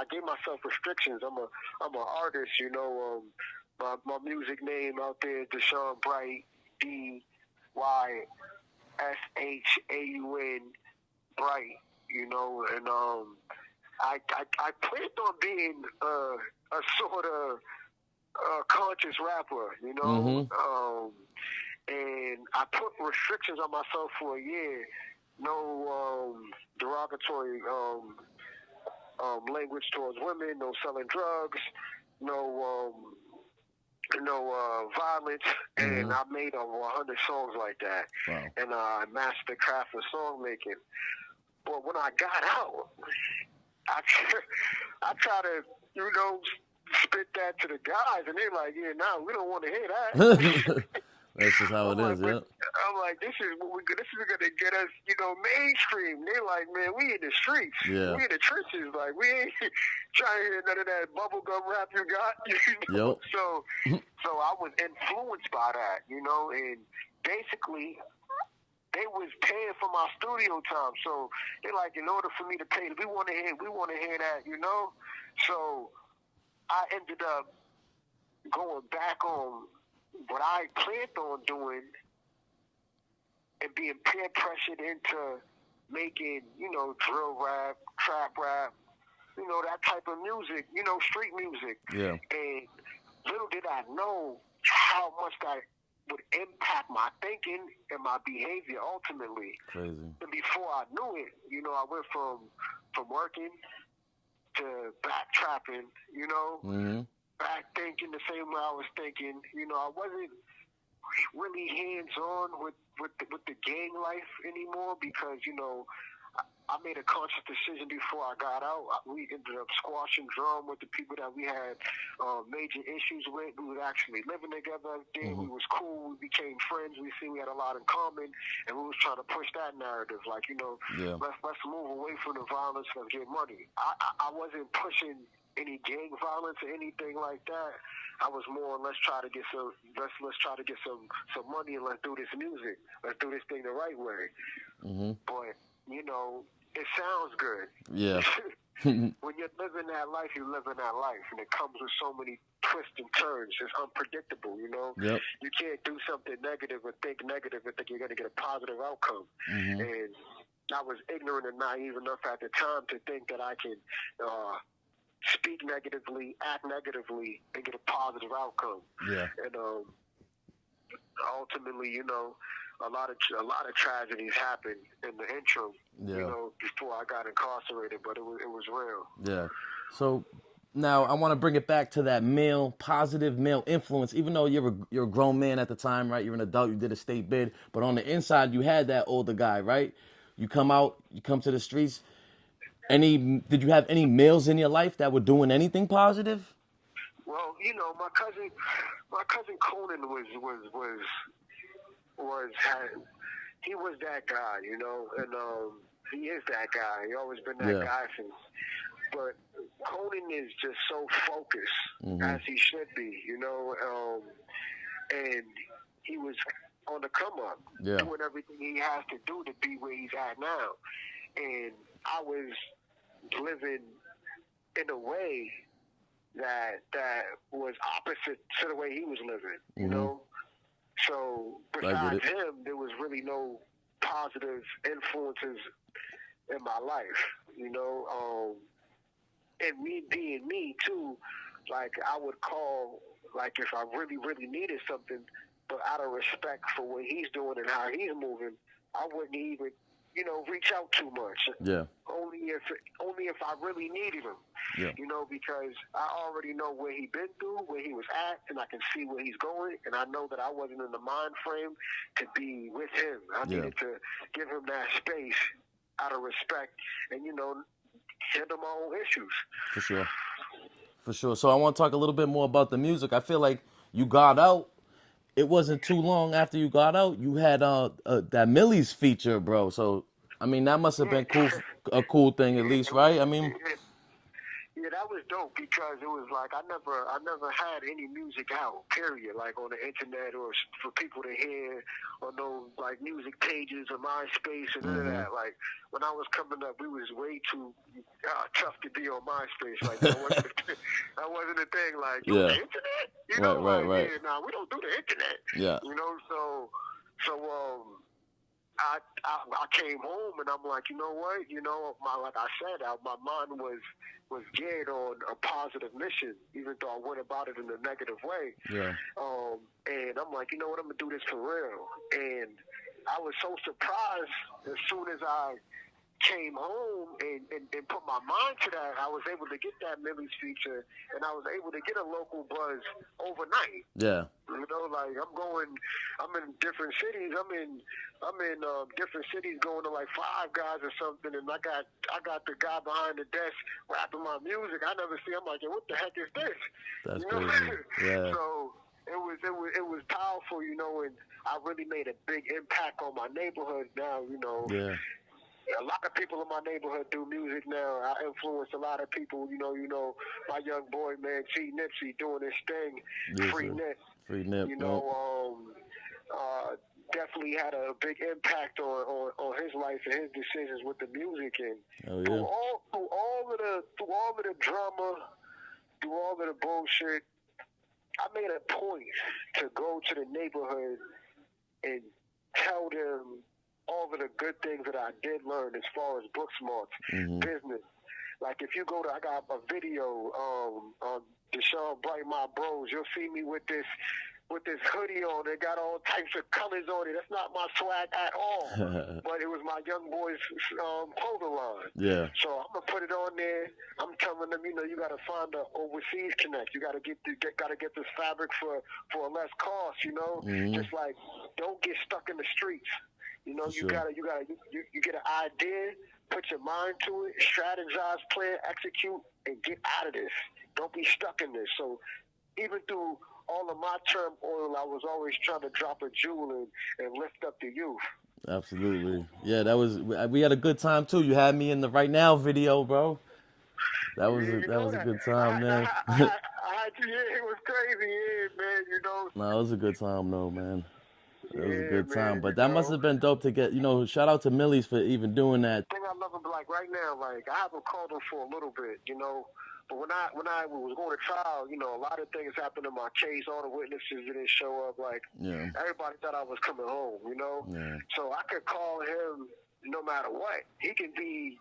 gave myself restrictions. I'm an artist, you know. My music name out there is Dyshaun Bright DYSHAUN Bright, you know, and I planned on being a sort of conscious rapper, you know. And I put restrictions on myself for a year. No derogatory language towards women, no selling drugs, no violence, and I made over 100 songs like that. Wow. And I mastered the craft of song making. But when I got out, I try to, you know, spit that to the guys, and they're like, "Yeah, no, we don't want to hear that." That's just how it is, yeah. I'm like, this is gonna get us, you know, mainstream. They're like, "Man, we in the streets, we in the trenches, like we ain't trying to hear none of that bubblegum rap you got." You know? So I was influenced by that, you know, and basically they was paying for my studio time. So they're like, in order for me to pay, we want to hear that, you know. So I ended up going back on what I planned on doing and being peer pressured into making, you know, drill rap, trap rap, you know, that type of music, you know, street music. Yeah. And little did I know how much that would impact my thinking and my behavior ultimately. Crazy. And before I knew it, you know, I went from working to back trapping, you know, back thinking the same way I was thinking. You know, I wasn't really hands-on with the gang life anymore because, you know, I made a conscious decision before I got out. We ended up squashing drum with the people that we had major issues with. We was actually living together. Then we was cool. We became friends. We see we had a lot in common, and we was trying to push that narrative. Like, you know, let's move away from the violence and get money. I wasn't pushing any gang violence or anything like that. I was more, let's try to get some money and let's do this music. Let's do this thing the right way. But, you know, it sounds good. Yeah. When you're living that life, you're living that life, and it comes with so many twists and turns. It's unpredictable, you know. Yep. You can't do something negative or think negative and think you're going to get a positive outcome. And I was ignorant and naive enough at the time to think that I can speak negatively, act negatively, and get a positive outcome. Yeah. And ultimately, you know, a lot of tragedies happened in the interim, you know, before I got incarcerated, but it was real. Yeah. So now I want to bring it back to that positive male influence. Even though you're a grown man at the time, right? You're an adult. You did a state bid, but on the inside, you had that older guy, right? You come out, you come to the streets. Did you have any males in your life that were doing anything positive? Well, you know, my cousin Conan he was that guy, you know, and he is that guy. He always been that guy since. But Conan is just so focused, as he should be, you know, and he was on the come up, doing everything he has to do to be where he's at now. and I was living in a way that was opposite to the way he was living, you know? So besides him, there was really no positive influences in my life, you know? And me being me too, like I would call, like if I really, really needed something, but out of respect for what he's doing and how he's moving, I wouldn't even, you know, reach out too much. Yeah. Only if I really needed him. Yeah. You know, because I already know where he's been through, where he was at, and I can see where he's going, and I know that I wasn't in the mind frame to be with him. I needed to give him that space out of respect and, you know, handle my own issues. For sure. For sure. So I want to talk a little bit more about the music. I feel like you got out. It wasn't too long after you got out, you had that Millie's feature, bro. So, I mean, that must have been a cool thing at least, right? I mean, yeah, that was dope because it was like I never had any music out, period, like on the internet or for people to hear on those like music pages or MySpace and none of that. Like when I was coming up, we was way too tough to be on MySpace. Like that wasn't a thing. Like you on the internet, you know, right. Yeah, nah, we don't do the internet. Yeah, you know, so I came home and I'm like, you know what? You know, like I said, my mind was geared on a positive mission, even though I went about it in a negative way. Yeah. And I'm like, you know what? I'm gonna do this for real. And I was so surprised as soon as I came home and put my mind to that, I was able to get that Millie's feature, and I was able to get a local buzz overnight. Yeah. You know, like I'm in different cities. I'm in different cities going to like Five Guys or something, and I got the guy behind the desk rapping my music. I never see. I'm like, what the heck is this? That's you know? crazy. Yeah. So it was powerful, you know, and I really made a big impact on my neighborhood now, you know. Yeah. A lot of people in my neighborhood do music now. I influence a lot of people. You know, my young boy, man, T Nipsey, doing his thing. Yes, Free sir. Nip. Free Nip. You know, definitely had a big impact on his life and his decisions with the music. And through all of the drama, through all of the bullshit, I made a point to go to the neighborhood and tell them all of the good things that I did learn as far as book smarts, business. Like if you go to, I got a video on Dyshaun Bright My Bros. You'll see me with this hoodie on. It got all types of colors on it. That's not my swag at all. But it was my young boys' clothing line. Yeah. So I'm gonna put it on there. I'm telling them, you know, you gotta find the overseas connect. You gotta get this fabric for a less cost. You know, just like don't get stuck in the streets. You know, you get an idea, put your mind to it, strategize, plan, execute, and get out of this. Don't be stuck in this. So even through all of my turmoil, I was always trying to drop a jewel and lift up the youth. Absolutely. Yeah, we had a good time too. You had me in the Right Now video, bro. That was a good time, man. I had to, it was crazy, man, you know. No, it was a good time though, man. It was a good time. Man, But that must have been dope to get, you know, shout out to Millie's for even doing that. The thing I love him, like right now, like I haven't called him for a little bit, you know. But when I was going to trial, you know, a lot of things happened in my case. All the witnesses didn't show up. Like everybody thought I was coming home, you know. Yeah. So I could call him no matter what. He can be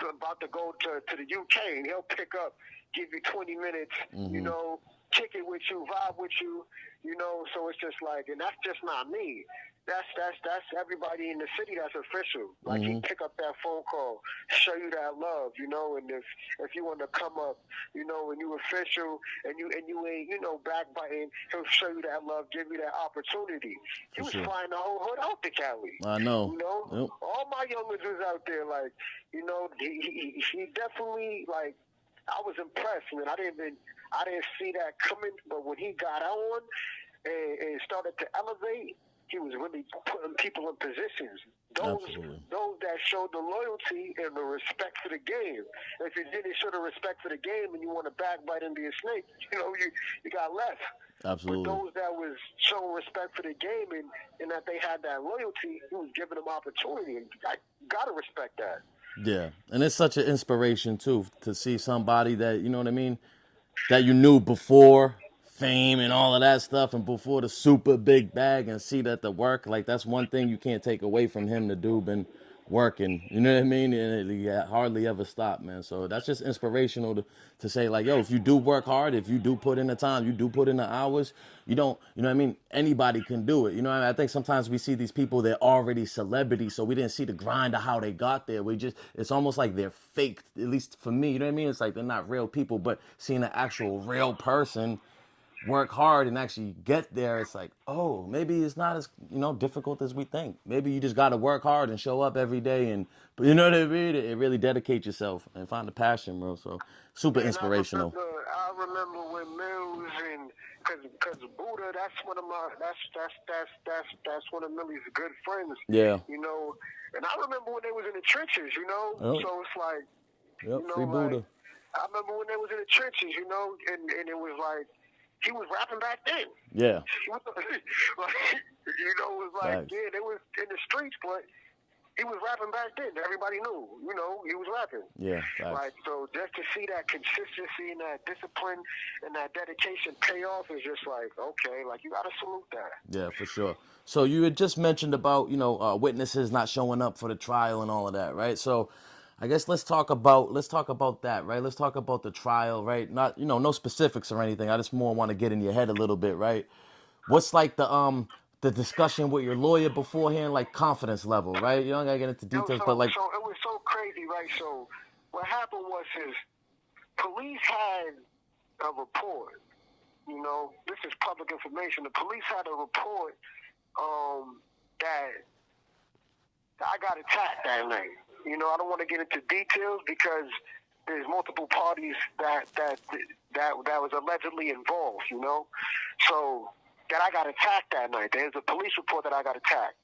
about to go to the UK, and he'll pick up, give you 20 minutes, you know, kick it with you, vibe with you, you know. So it's just like, and that's just not me. That's everybody in the city that's official. Like he pick up that phone call, show you that love, you know. And if you want to come up, you know, and you official and you ain't, you know, backbiting, he'll show you that love, give you that opportunity. He was flying the whole hood out to Cali. I know. You know, all my youngins was out there. Like, you know, he definitely, like, I was impressed, man. I didn't see that coming, but when he got on and started to elevate, he was really putting people in positions. Those that showed the loyalty and the respect for the game. If you didn't show the respect for the game and you want to backbite and be a snake, you know, you got left. Absolutely. But those that was showing respect for the game and that they had that loyalty, he was giving them opportunity. And I gotta respect that. Yeah, and it's such an inspiration too to see somebody that, you know what I mean, that you knew before fame and all of that stuff and before the super big bag, and see that the work, like, that's one thing you can't take away from him. The dude been working, you know what I mean, and he hardly ever stopped, man. So that's just inspirational to say, like, yo, if you do work hard, if you do put in the time, you do put in the hours, you don't, you know what I mean, anybody can do it. You know what I mean? I think sometimes we see these people, they're already celebrities, so we didn't see the grind of how they got there. We just, it's almost like they're faked, at least for me, you know what I mean? It's like they're not real people. But seeing an actual real person work hard and actually get there, it's like, oh, maybe it's not as, you know, difficult as we think. Maybe you just got to work hard and show up every day, and, but you know what I mean, it really dedicate yourself and find the passion, bro. So super And inspirational. I remember when Mills and because Buddha, that's one of my that's one of Millie's good friends. Yeah. You know, and I remember when they was in the trenches. You know, Oh. so it's like, Yep, you know, free Buddha. like I remember when they was in the trenches. You know, and it was like he was rapping back then. Yeah. Like, you know, it was like, Facts. yeah, they was in the streets, but he was rapping back then. Everybody knew, you know, he was rapping. Yeah, facts. Like, so just to see that consistency and that discipline and that dedication pay off is just like, okay, like, you got to salute that. Yeah, for sure. So you had just mentioned about, you know, witnesses not showing up for the trial and all of that, right? So I guess let's talk about that, right? Let's talk about the trial, right? Not, you know, no specifics or anything. I just more want to get in your head a little bit, right? What's like the discussion with your lawyer beforehand, like confidence level, right? You don't gotta get into details, but like, So it was so crazy, right? So what happened was police had a report. You know, this is public information. The police had a report that I got attacked that night. You know, I don't want to get into details because there's multiple parties that was allegedly involved. You know, so that I got attacked that night. There's a police report that I got attacked.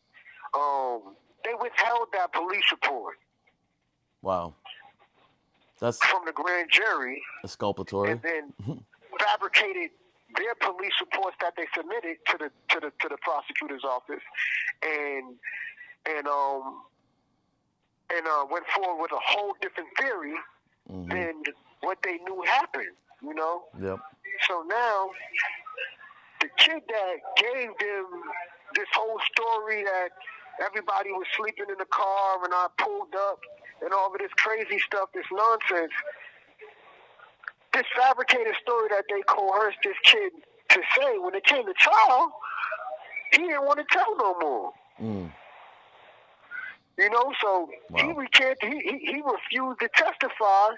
They withheld that police report. wow, that's from the grand jury, exculpatory. and then fabricated their police reports that they submitted to the prosecutor's office, and went forward with a whole different theory than what they knew happened. You know. Yep. So now the kid that gave them this whole story that everybody was sleeping in the car and I pulled up and all of this crazy stuff, this nonsense, this fabricated story that they coerced this kid to say, when it came to trial, he didn't want to tell no more. You know, so he recanted, he refused to testify,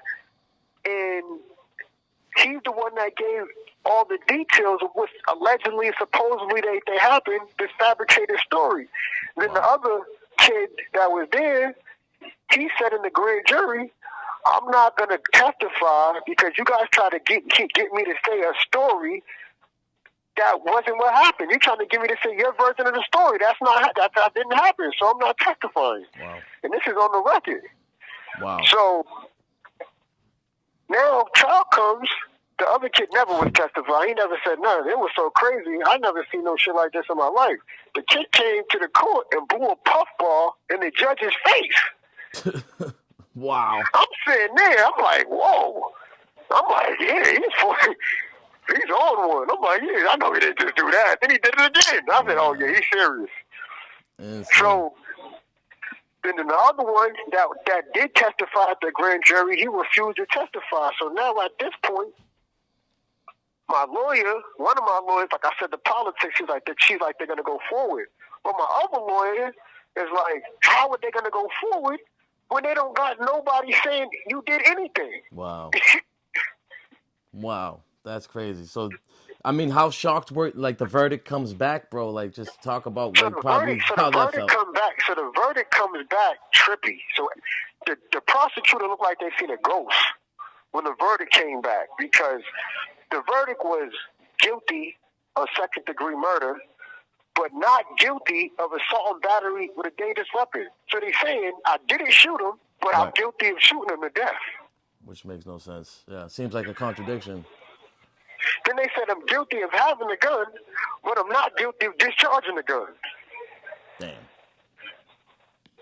and he's the one that gave all the details of what allegedly and supposedly they happened, this fabricated story. Then the other kid that was there, he said in the grand jury, I'm not going to testify because you guys try to get me to say a story that wasn't what happened. You're trying to get me to say your version of the story. That didn't happen, so I'm not testifying. Wow. And this is on the record. Wow. So now trial comes. The other kid never was testifying. He never said nothing. It was so crazy. I never seen no shit like this in my life. The kid came to the court and blew a puffball in the judge's face. Wow. I'm sitting there. I'm like, whoa. I'm like, yeah, he's on one. I'm like, yeah, I know he didn't just do that. Then he did it again. I said, oh, yeah, he's serious. So then the other one that did testify at the grand jury, he refused to testify. So now at this point, my lawyer, one of my lawyers, like I said, the politics, she's like, they're going to go forward. But my other lawyer is like, how are they going to go forward when they don't got nobody saying you did anything? Wow. Wow. That's crazy. So, I mean, how shocked were, like, the verdict comes back, bro? Like, just talk about, like, probably how that felt. So the verdict comes back trippy. So the prosecutor looked like they seen a ghost when the verdict came back, because the verdict was guilty of second-degree murder, but not guilty of assault and battery with a dangerous weapon. So they're saying, I didn't shoot him, but I'm guilty of shooting him to death. Which makes no sense. Yeah, seems like a contradiction. Then they said, I'm guilty of having the gun, but I'm not guilty of discharging the gun. Damn.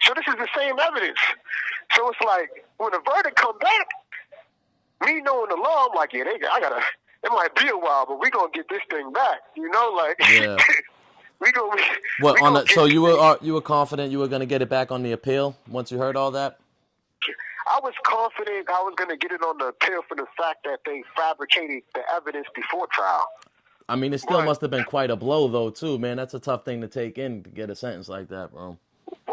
So this is the same evidence. So it's like when the verdict come back, me knowing the law, I'm like, yeah, it might be a while, but we gonna get this thing back, you know, like Yeah. we gonna What we on gonna the? get So this thing. you were confident you were gonna get it back on the appeal once you heard all that? I was confident I was gonna get it on the appeal for the fact that they fabricated the evidence before trial. I mean, it still But must have been quite a blow, though, too, man. That's a tough thing to take in to get a sentence like that, bro.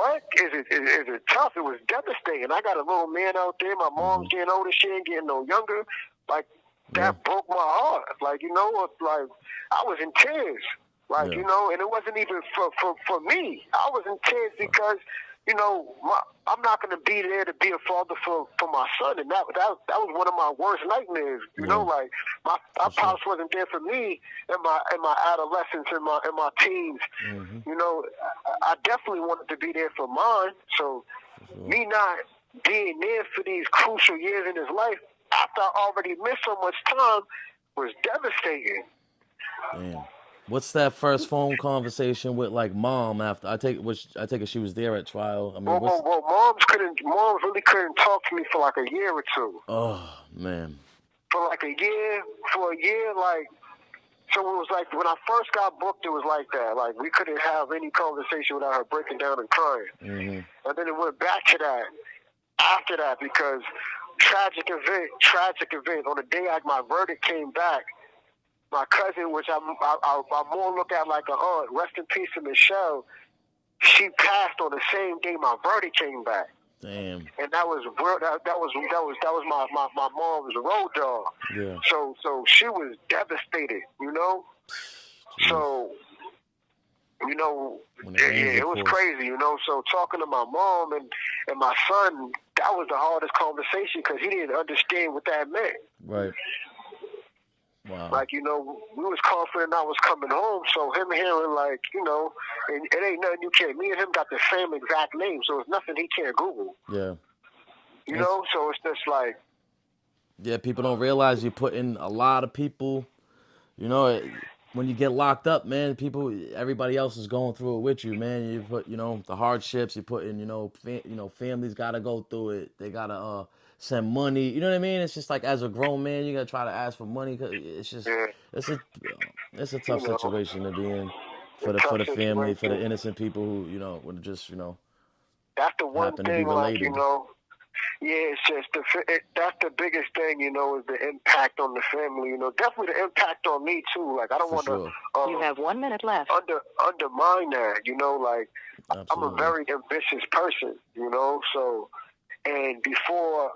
what is it tough? It was devastating. I got a little man out there. My mom's getting older. She ain't getting no younger. Like that broke my heart. Like like I was in tears. Like and it wasn't even for me. I was in tears because I'm not going to be there to be a father for my son, and that was one of my worst nightmares. Like my pops wasn't there for me in my adolescence and my teens. I definitely wanted to be there for mine. So me not being there for these crucial years in his life after I already missed so much time was devastating. Damn. What's that first phone conversation with like mom after? I take it she was there at trial. I mean, Well, moms really couldn't talk to me for like a year or two. Oh man. For a year, like, so it was like when I first got booked, it was like that. Like we couldn't have any conversation without her breaking down and crying. And then it went back to that after that because tragic event. On the day my verdict came back, my cousin, which I more look at like an aunt, rest in peace to Michelle, she passed on the same day my verdict came back. Damn. And that was my mom's road dog. Yeah. So she was devastated, So, it was crazy, So talking to my mom and my son, that was the hardest conversation because he didn't understand what that meant. Right. Wow. Like, we was confident I was coming home, so him hearing, like, and it ain't nothing you can't. Me and him got the same exact name, so it's nothing he can't Google. Yeah. So it's just like. Yeah, people don't realize you put in a lot of people, when you get locked up, man, everybody else is going through it with you, man. You put, the hardships you put in, families got to go through it. They got to send money. You know what I mean? It's just like as a grown man, you got to try to ask for money. Cause it's just, it's a tough situation to be in for the family, for the innocent people who, would just, that's the one happen to be thing, related. like, yeah, it's just that's the biggest thing, is the impact on the family. Definitely the impact on me too. Like I don't want to. You have 1 minute left. Undermine that. Like Absolutely. I'm a very ambitious person. So and before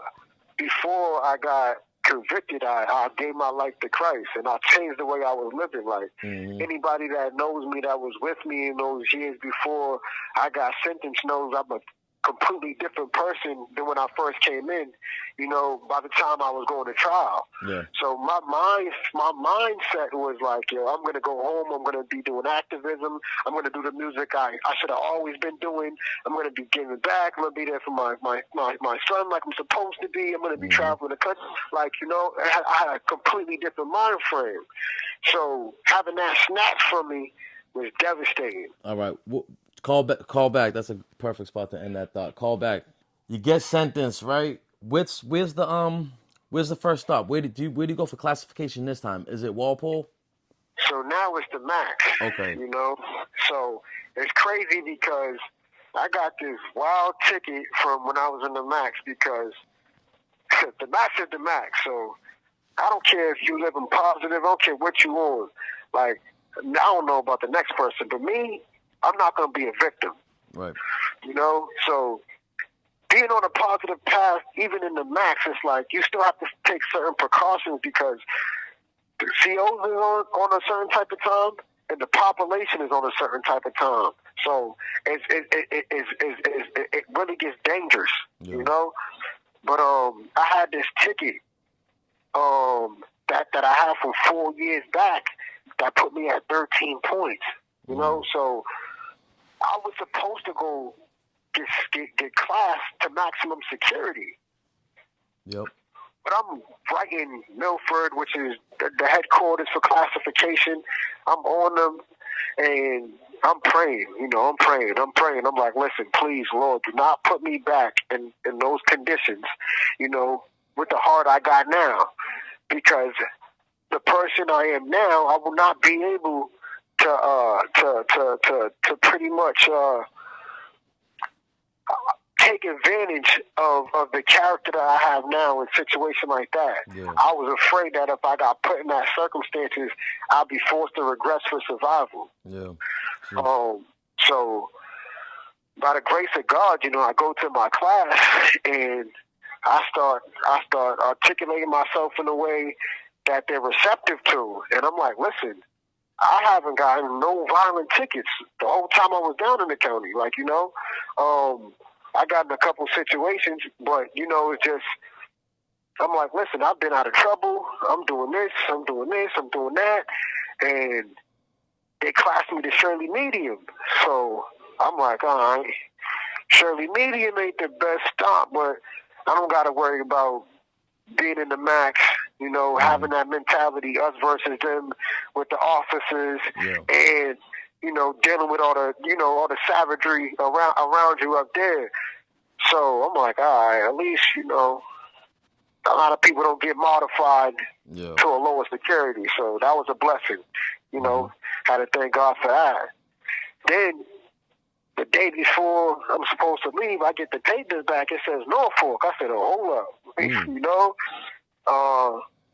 I got convicted, I gave my life to Christ and I changed the way I was living. Like anybody that knows me, that was with me in those years before I got sentenced, knows I'm a completely different person than when I first came in, by the time I was going to trial. Yeah. So my mindset was like, I'm going to go home. I'm going to be doing activism. I'm going to do the music I should have always been doing. I'm going to be giving back. I'm going to be there for my son like I'm supposed to be. I'm going to be traveling the country. Like, I had a completely different mind frame. So having that snatched from me was devastating. All right. Call back. That's a perfect spot to end that thought. Call back. You get sentenced, right? Where's the first stop? Where do you go for classification this time? Is it Walpole? So now it's the max. Okay. So it's crazy because I got this wild ticket from when I was in the max because the max is the max. So I don't care if you live in positive. I don't care what you on. Like I don't know about the next person, but me, I'm not going to be a victim. Right. So being on a positive path, even in the max, it's like you still have to take certain precautions because the COs is on a certain type of time and the population is on a certain type of time. So it really gets dangerous, But I had this ticket that I had from 4 years back that put me at 13 points. So I was supposed to go get classed to maximum security. Yep. But I'm right in Milford, which is the headquarters for classification. I'm on them, and I'm praying, I'm praying. I'm like, listen, please, Lord, do not put me back in those conditions, with the heart I got now, because the person I am now, I will not be able to pretty much take advantage of the character that I have now in a situation like that. Yeah. I was afraid that if I got put in that circumstances, I'd be forced to regress for survival. Yeah. So by the grace of God, I go to my class and I start articulating myself in a way that they're receptive to. And I'm like, listen, I haven't gotten no violent tickets the whole time I was down in the county. Like, I got in a couple situations, but, it's just, I'm like, listen, I've been out of trouble. I'm doing this, I'm doing that. And they classed me to Shirley Medium. So I'm like, all right, Shirley Medium ain't the best stop, but I don't got to worry about being in the max, having that mentality, us versus them with the officers, and, dealing with all the savagery around you up there. So I'm like, all right, at least, a lot of people don't get modified to a lower security. So that was a blessing, had to thank God for that. Then the day before I'm supposed to leave, I get the papers back. It says Norfolk. I said, oh, hold up.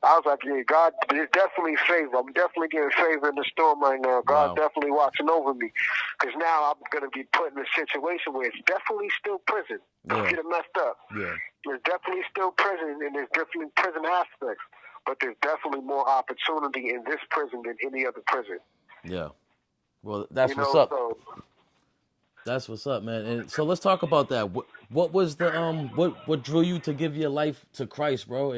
I was like, yeah, God, there's definitely favor. I'm definitely getting favor in the storm right now. God's definitely watching over me. Because now I'm going to be put in a situation where it's definitely still prison. Don't get it messed up. Yeah. There's definitely still prison, and there's definitely prison aspects. But there's definitely more opportunity in this prison than any other prison. Yeah. Well, that's what's up. That's what's up, man. And so let's talk about that. What was the what drew you to give your life to Christ, bro?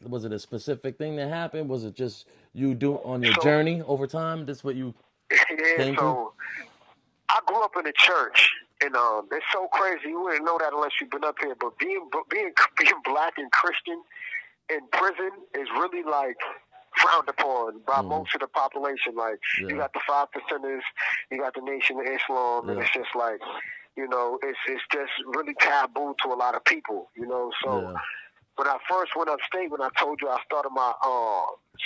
Was it a specific thing that happened? Was it just you on your journey over time? That's what you came to? I grew up in a church, and it's so crazy. You wouldn't know that unless you've been up here. But being black and Christian in prison is really like frowned upon by most of the population. Like, you got the 5%ers, you got the Nation of Islam, and it's just like, it's just really taboo to a lot of people, So when I first went upstate, when I told you I started my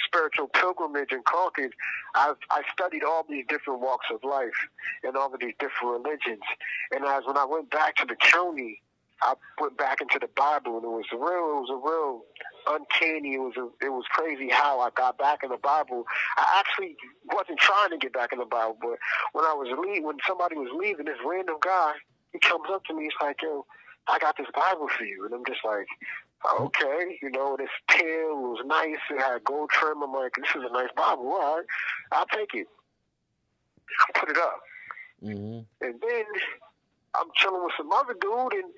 spiritual pilgrimage in Concord, I studied all these different walks of life and all of these different religions. And when I went back to the county, I went back into the Bible, and it was a real uncanny. It was crazy how I got back in the Bible. I actually wasn't trying to get back in the Bible, but when somebody was leaving, this random guy, he comes up to me, he's like, yo, I got this Bible for you. And I'm just like, okay, this tail was nice, it had gold trim. I'm like, this is a nice Bible, all right, I'll take it. I put it up. And then I'm chilling with some other dude, and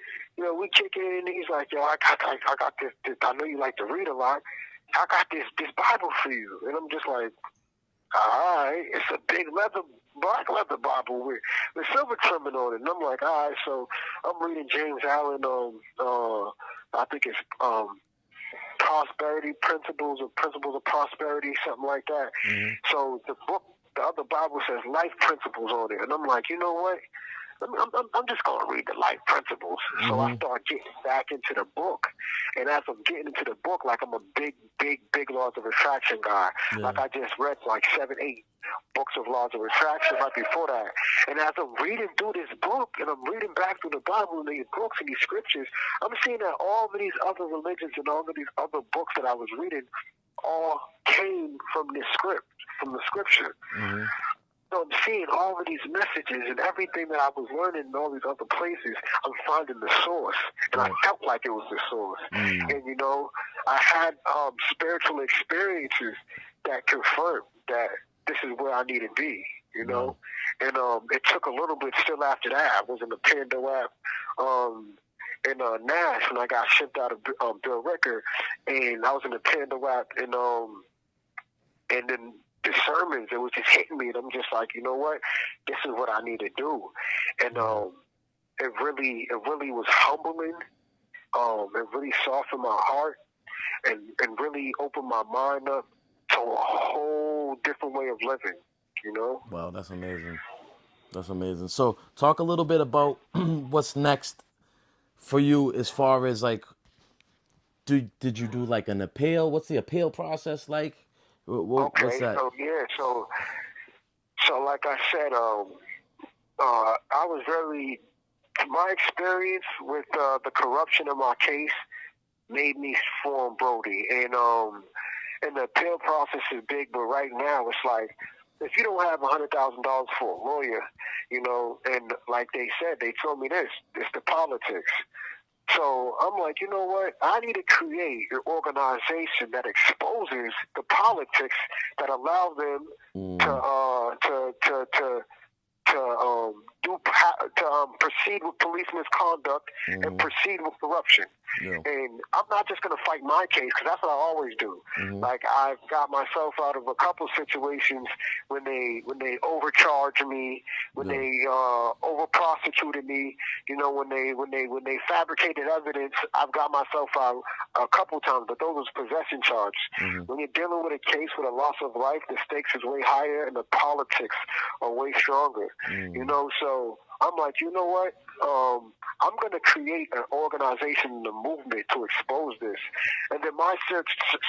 we kick in, and he's like, yo, I got this. I know you like to read a lot. I got this Bible for you. And I'm just like, all right, it's a big black leather Bible with silver trimming on it. And I'm like, all right, so I'm reading James Allen, I think it's prosperity principles of prosperity, something like that. So the other Bible says life principles on it. And I'm like, you know what? I'm just going to read the life principles. So I start getting back into the book. And as I'm getting into the book, like I'm a big laws of attraction guy. Like I just read like 7, 8 books of laws of attraction right before that. And as I'm reading through this book, and I'm reading back through the Bible and these books and these scriptures, I'm seeing that all of these other religions and all of these other books that I was reading all came from this script, from the scripture. So I'm seeing all of these messages, and everything that I was learning in all these other places, I'm finding the source. And I felt like it was the source. And, I had spiritual experiences that confirmed that this is where I need to be, And it took a little bit still after that. I was in the Pando app in Nash when I got shipped out of Bill Ricker, and I was in the Pando app, and then the sermons, it was just hitting me, and I'm just like, you know what? This is what I need to do. And it really was humbling. It really softened my heart and really opened my mind up to a whole different way of living, Wow, that's amazing. That's amazing. So talk a little bit about what's next for you as far as like, did you do like an appeal? What's the appeal process like? What's Okay, that? so like I said, I was very, my experience with the corruption of my case made me form BRODI, and the appeal process is big, but right now it's like, if you don't have $100,000 for a lawyer, and like they said, they told me this, it's the politics. So I'm like, you know what? I need to create an organization that exposes the politics that allow them to proceed with police misconduct and proceed with corruption. Yeah. And I'm not just going to fight my case, because that's what I always do. Like, I've got myself out of a couple situations when they overcharged me, when they over prosecuted me. When they fabricated evidence, I've got myself out a couple times. But those was possession charges. When you're dealing with a case with a loss of life, the stakes is way higher and the politics are way stronger. So I'm like, you know what? I'm going to create an organization and a movement to expose this. And then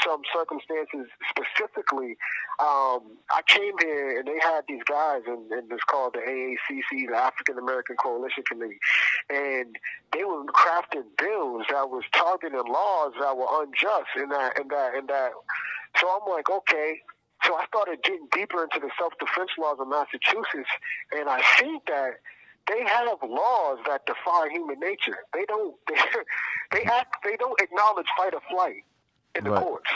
some circumstances specifically, I came here and they had these guys, and it's called the AACC, the African American Coalition Committee, and they were crafting bills that was targeting laws that were unjust in that. So I'm like, okay. So I started getting deeper into the self-defense laws of Massachusetts, and I think that they have laws that defy human nature. They don't acknowledge fight or flight in the courts.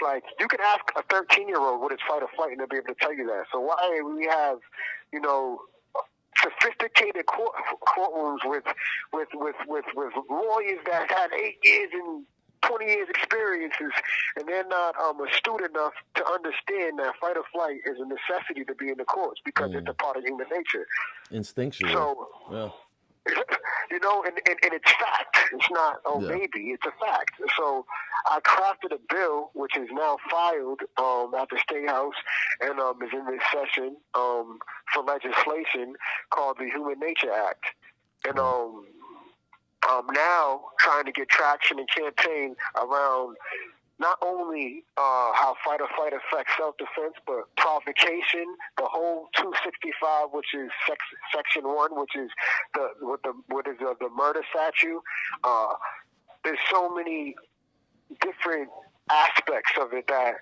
Like, you can ask a 13-year-old what is fight or flight, and they'll be able to tell you that. So why we have, sophisticated courtrooms with lawyers that had 8 years and 20 years experiences, and they're not astute enough to understand that fight or flight is a necessity to be in the courts because it's a part of human nature. Instinctual. So, yeah. And it's fact. It's not, maybe. It's a fact. So I crafted a bill, which is now filed at the State House and is in this session for legislation called the Human Nature Act. And I'm now trying to get traction and campaign around not only how fight or flight affects self-defense, but provocation, the whole 265, which is section 1, which is the murder statute. There's so many different aspects of it that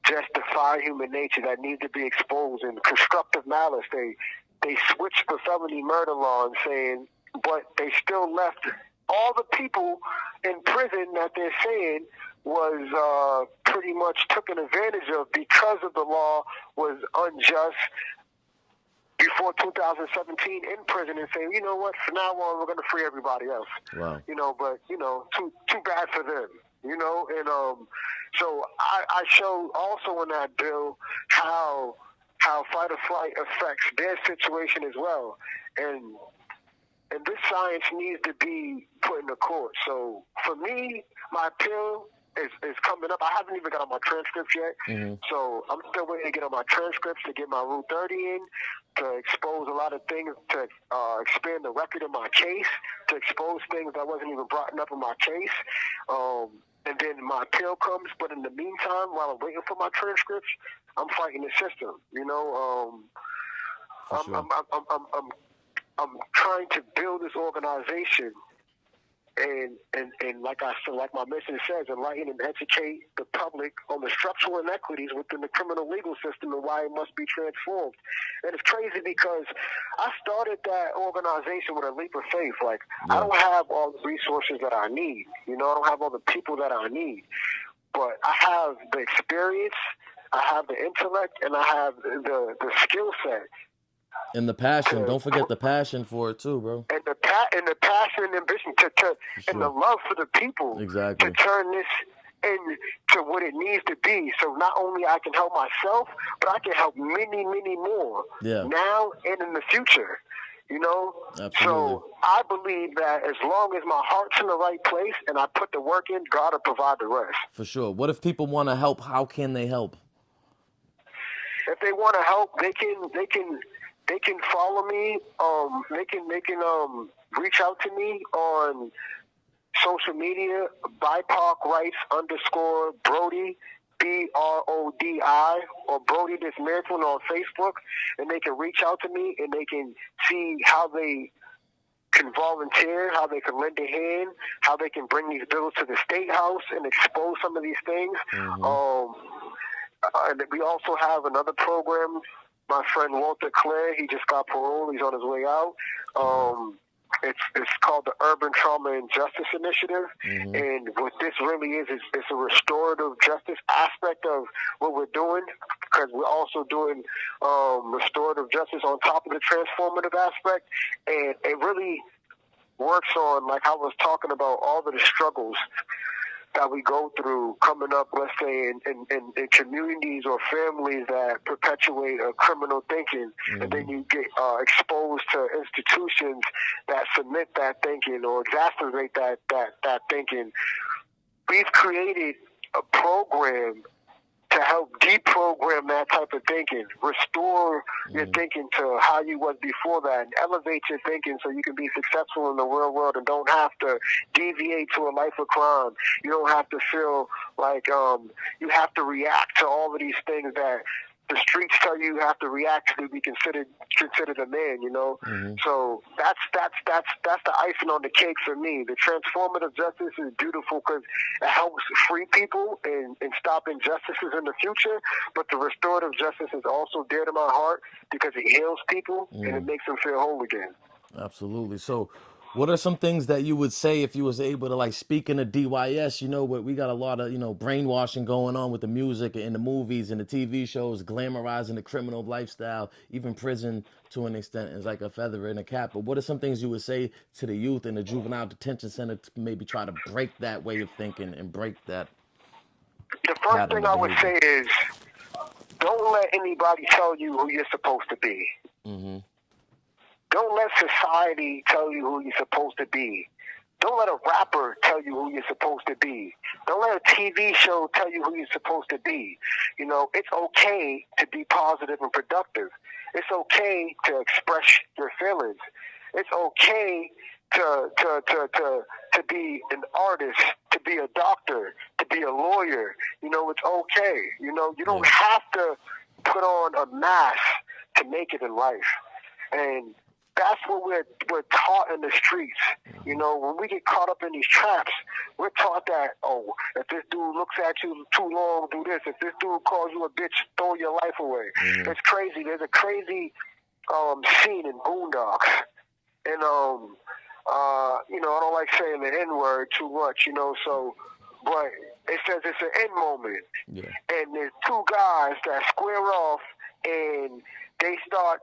just defy human nature that need to be exposed. And constructive malice, they switched the felony murder law and saying, but they still left all the people in prison that they're saying was pretty much taken advantage of because of the law was unjust before 2017 in prison, and saying, you know what, from now on we're going to free everybody else. Wow. But too bad for them. And so I show also in that bill how fight or flight affects their situation as well, and this science needs to be put in the court. So for me, my appeal is coming up. I haven't even got on my transcripts yet. So I'm still waiting to get on my transcripts to get my Rule 30 in, to expose a lot of things, to expand the record of my case, to expose things that wasn't even brought up in my case. And then my appeal comes. But in the meantime, while I'm waiting for my transcripts, I'm fighting the system. I'm trying to build this organization, and like my mission says, enlighten and educate the public on the structural inequities within the criminal legal system and why it must be transformed. And it's crazy because I started that organization with a leap of faith. Like, I don't have all the resources that I need. I don't have all the people that I need, but I have the experience, I have the intellect, and I have the skill set. And the passion. Don't forget the passion for it too, bro. And the passion and ambition and the love for the people. Exactly. To turn this into what it needs to be. So not only I can help myself, but I can help many, many more. Yeah. Now and in the future. Absolutely. So I believe that as long as my heart's in the right place and I put the work in, God will provide the rest. For sure. What if people want to help? How can they help? If they want to help, they they can follow me. They can reach out to me on social media, BIPOC Rights _ BRODI, BRODI, or BRODI Dismantled on Facebook, and they can reach out to me and they can see how they can volunteer, how they can lend a hand, how they can bring these bills to the State House and expose some of these things. And we also have another program. My friend Walter Clare, he just got parole. He's on his way out. It's called the Urban Trauma and Justice Initiative. And what this really is it's a restorative justice aspect of what we're doing, because we're also doing restorative justice on top of the transformative aspect. And it really works on, like I was talking about, all of the struggles that we go through coming up, let's say, in communities or families that perpetuate a criminal thinking, and then you get exposed to institutions that submit that thinking or exacerbate that thinking. We've created a program to help deprogram that type of thinking, restore your thinking to how you was before that, and elevate your thinking so you can be successful in the real world and don't have to deviate to a life of crime. You don't have to feel like you have to react to all of these things that the streets tell you have to react to be considered a man, you know. So that's the icing on the cake for me. The transformative justice is beautiful because it helps free people and stop injustices in the future. But the restorative justice is also dear to my heart because it heals people and it makes them feel whole again. Absolutely. So what are some things that you would say if you was able to, like, speaking of DYS, you know, we got a lot of, you know, brainwashing going on with the music and the movies and the TV shows, glamorizing the criminal lifestyle, even prison to an extent is like a feather in a cap. But what are some things you would say to the youth in the juvenile detention center to maybe try to break that way of thinking and break that? The first thing I would say is don't let anybody tell you who you're supposed to be. Don't let society tell you who you're supposed to be. Don't let a rapper tell you who you're supposed to be. Don't let a TV show tell you who you're supposed to be. You know, it's okay to be positive and productive. It's okay to express your feelings. It's okay to be an artist, to be a doctor, to be a lawyer. You know, it's okay. You know, you don't have to put on a mask to make it in life. And that's what we're taught in the streets. You know, when we get caught up in these traps, we're taught that, oh, if this dude looks at you too long, do this. If this dude calls you a bitch, throw your life away. It's crazy. There's a crazy scene in Boondocks. And, you know, I don't like saying the N-word too much, you know, so, but it says it's an end moment. And there's two guys that square off and they start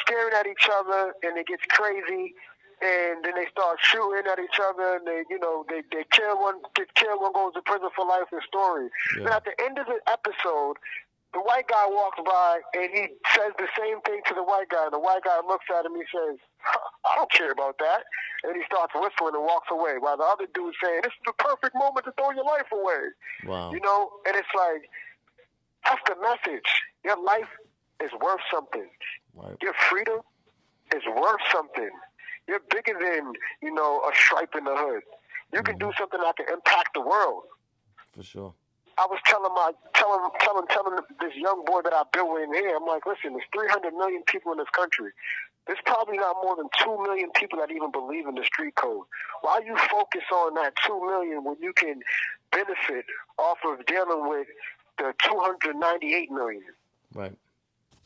staring at each other, and it gets crazy, and then they start shooting at each other, and they kill one, goes to prison for life, and story. And at the end of the episode, the white guy walks by, and he says the same thing to the white guy, and the white guy looks at him, he says, I don't care about that, and he starts whistling and walks away, while the other dude's saying, this is the perfect moment to throw your life away. You know, and it's like, that's the message. Your life is worth something. Your freedom is worth something. You're bigger than, you know, a stripe in the hood. You can do something that can impact the world. For sure. I was telling this young boy that I built with in here, I'm like, listen, there's 300 million people in this country. There's probably not more than 2 million people that even believe in the street code. Why you focus on that 2 million when you can benefit off of dealing with the 298 million?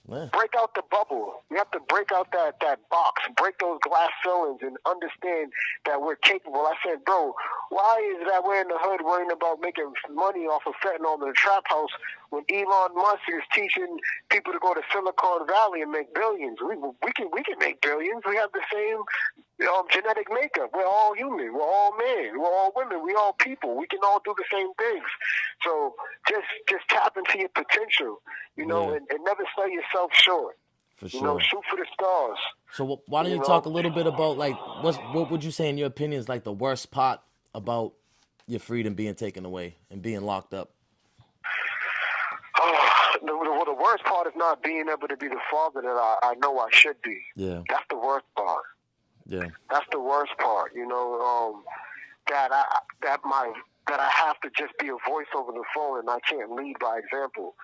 Break out the bubble. You have to break out that box, break those glass ceilings, and understand that we're capable. I said, bro, why is that we're in the hood worrying about making money off of fentanyl in the trap house when Elon Musk is teaching people to go to Silicon Valley and make billions? We can make billions. We have the same genetic makeup. We're all human. We're all men. We're all women. We're all people. We can all do the same things. So just tap into your potential, you know, and never sell yourself short. For sure. You know, shoot for the stars. So why don't you talk a little bit about, like, what would you say in your opinion is like the worst part about your freedom being taken away and being locked up? The the worst part is not being able to be the father that I know I should be. Yeah. That's the worst part. Yeah. That's the worst part, that I have to just be a voice over the phone and I can't lead by example.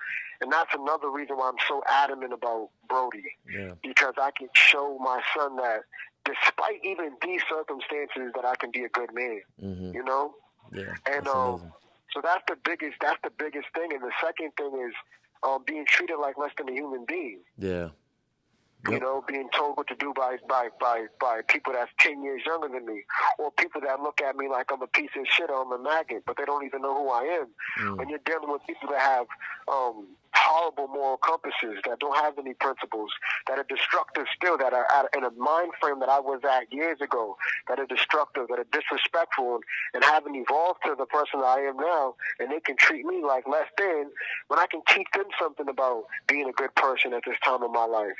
And that's another reason why I'm so adamant about BRODI. Yeah. Because I can show my son that despite even these circumstances that I can be a good man. Mm-hmm. Yeah. And That's amazing. so that's the biggest thing. And the second thing is being treated like less than a human being. Yeah. Yep. Being told what to do by people that's 10 years younger than me, or people that look at me like I'm a piece of shit or I'm a maggot, but they don't even know who I am. When you're dealing with people that have horrible moral compasses, that don't have any principles, that are destructive still, that are in a mind frame that I was at years ago, that are destructive, that are disrespectful, and haven't evolved to the person I am now, and they can treat me like less than, when I can teach them something about being a good person at this time of my life,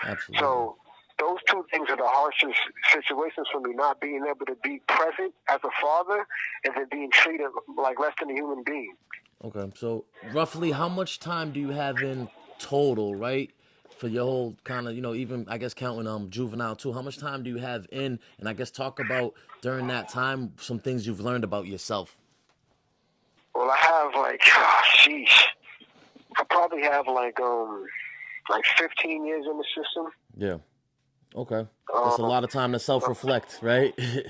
Absolutely. So those two things are the harshest situations for me, not being able to be present as a father and then being treated like less than a human being. Okay, so roughly how much time do you have in total, right, for your whole kind of, even I guess counting Juvenile too, how much time do you have in, and I guess talk about during that time some things you've learned about yourself? Well, I have I probably have like 15 years in the system. Yeah. Okay. That's a lot of time to self-reflect, right? Yeah,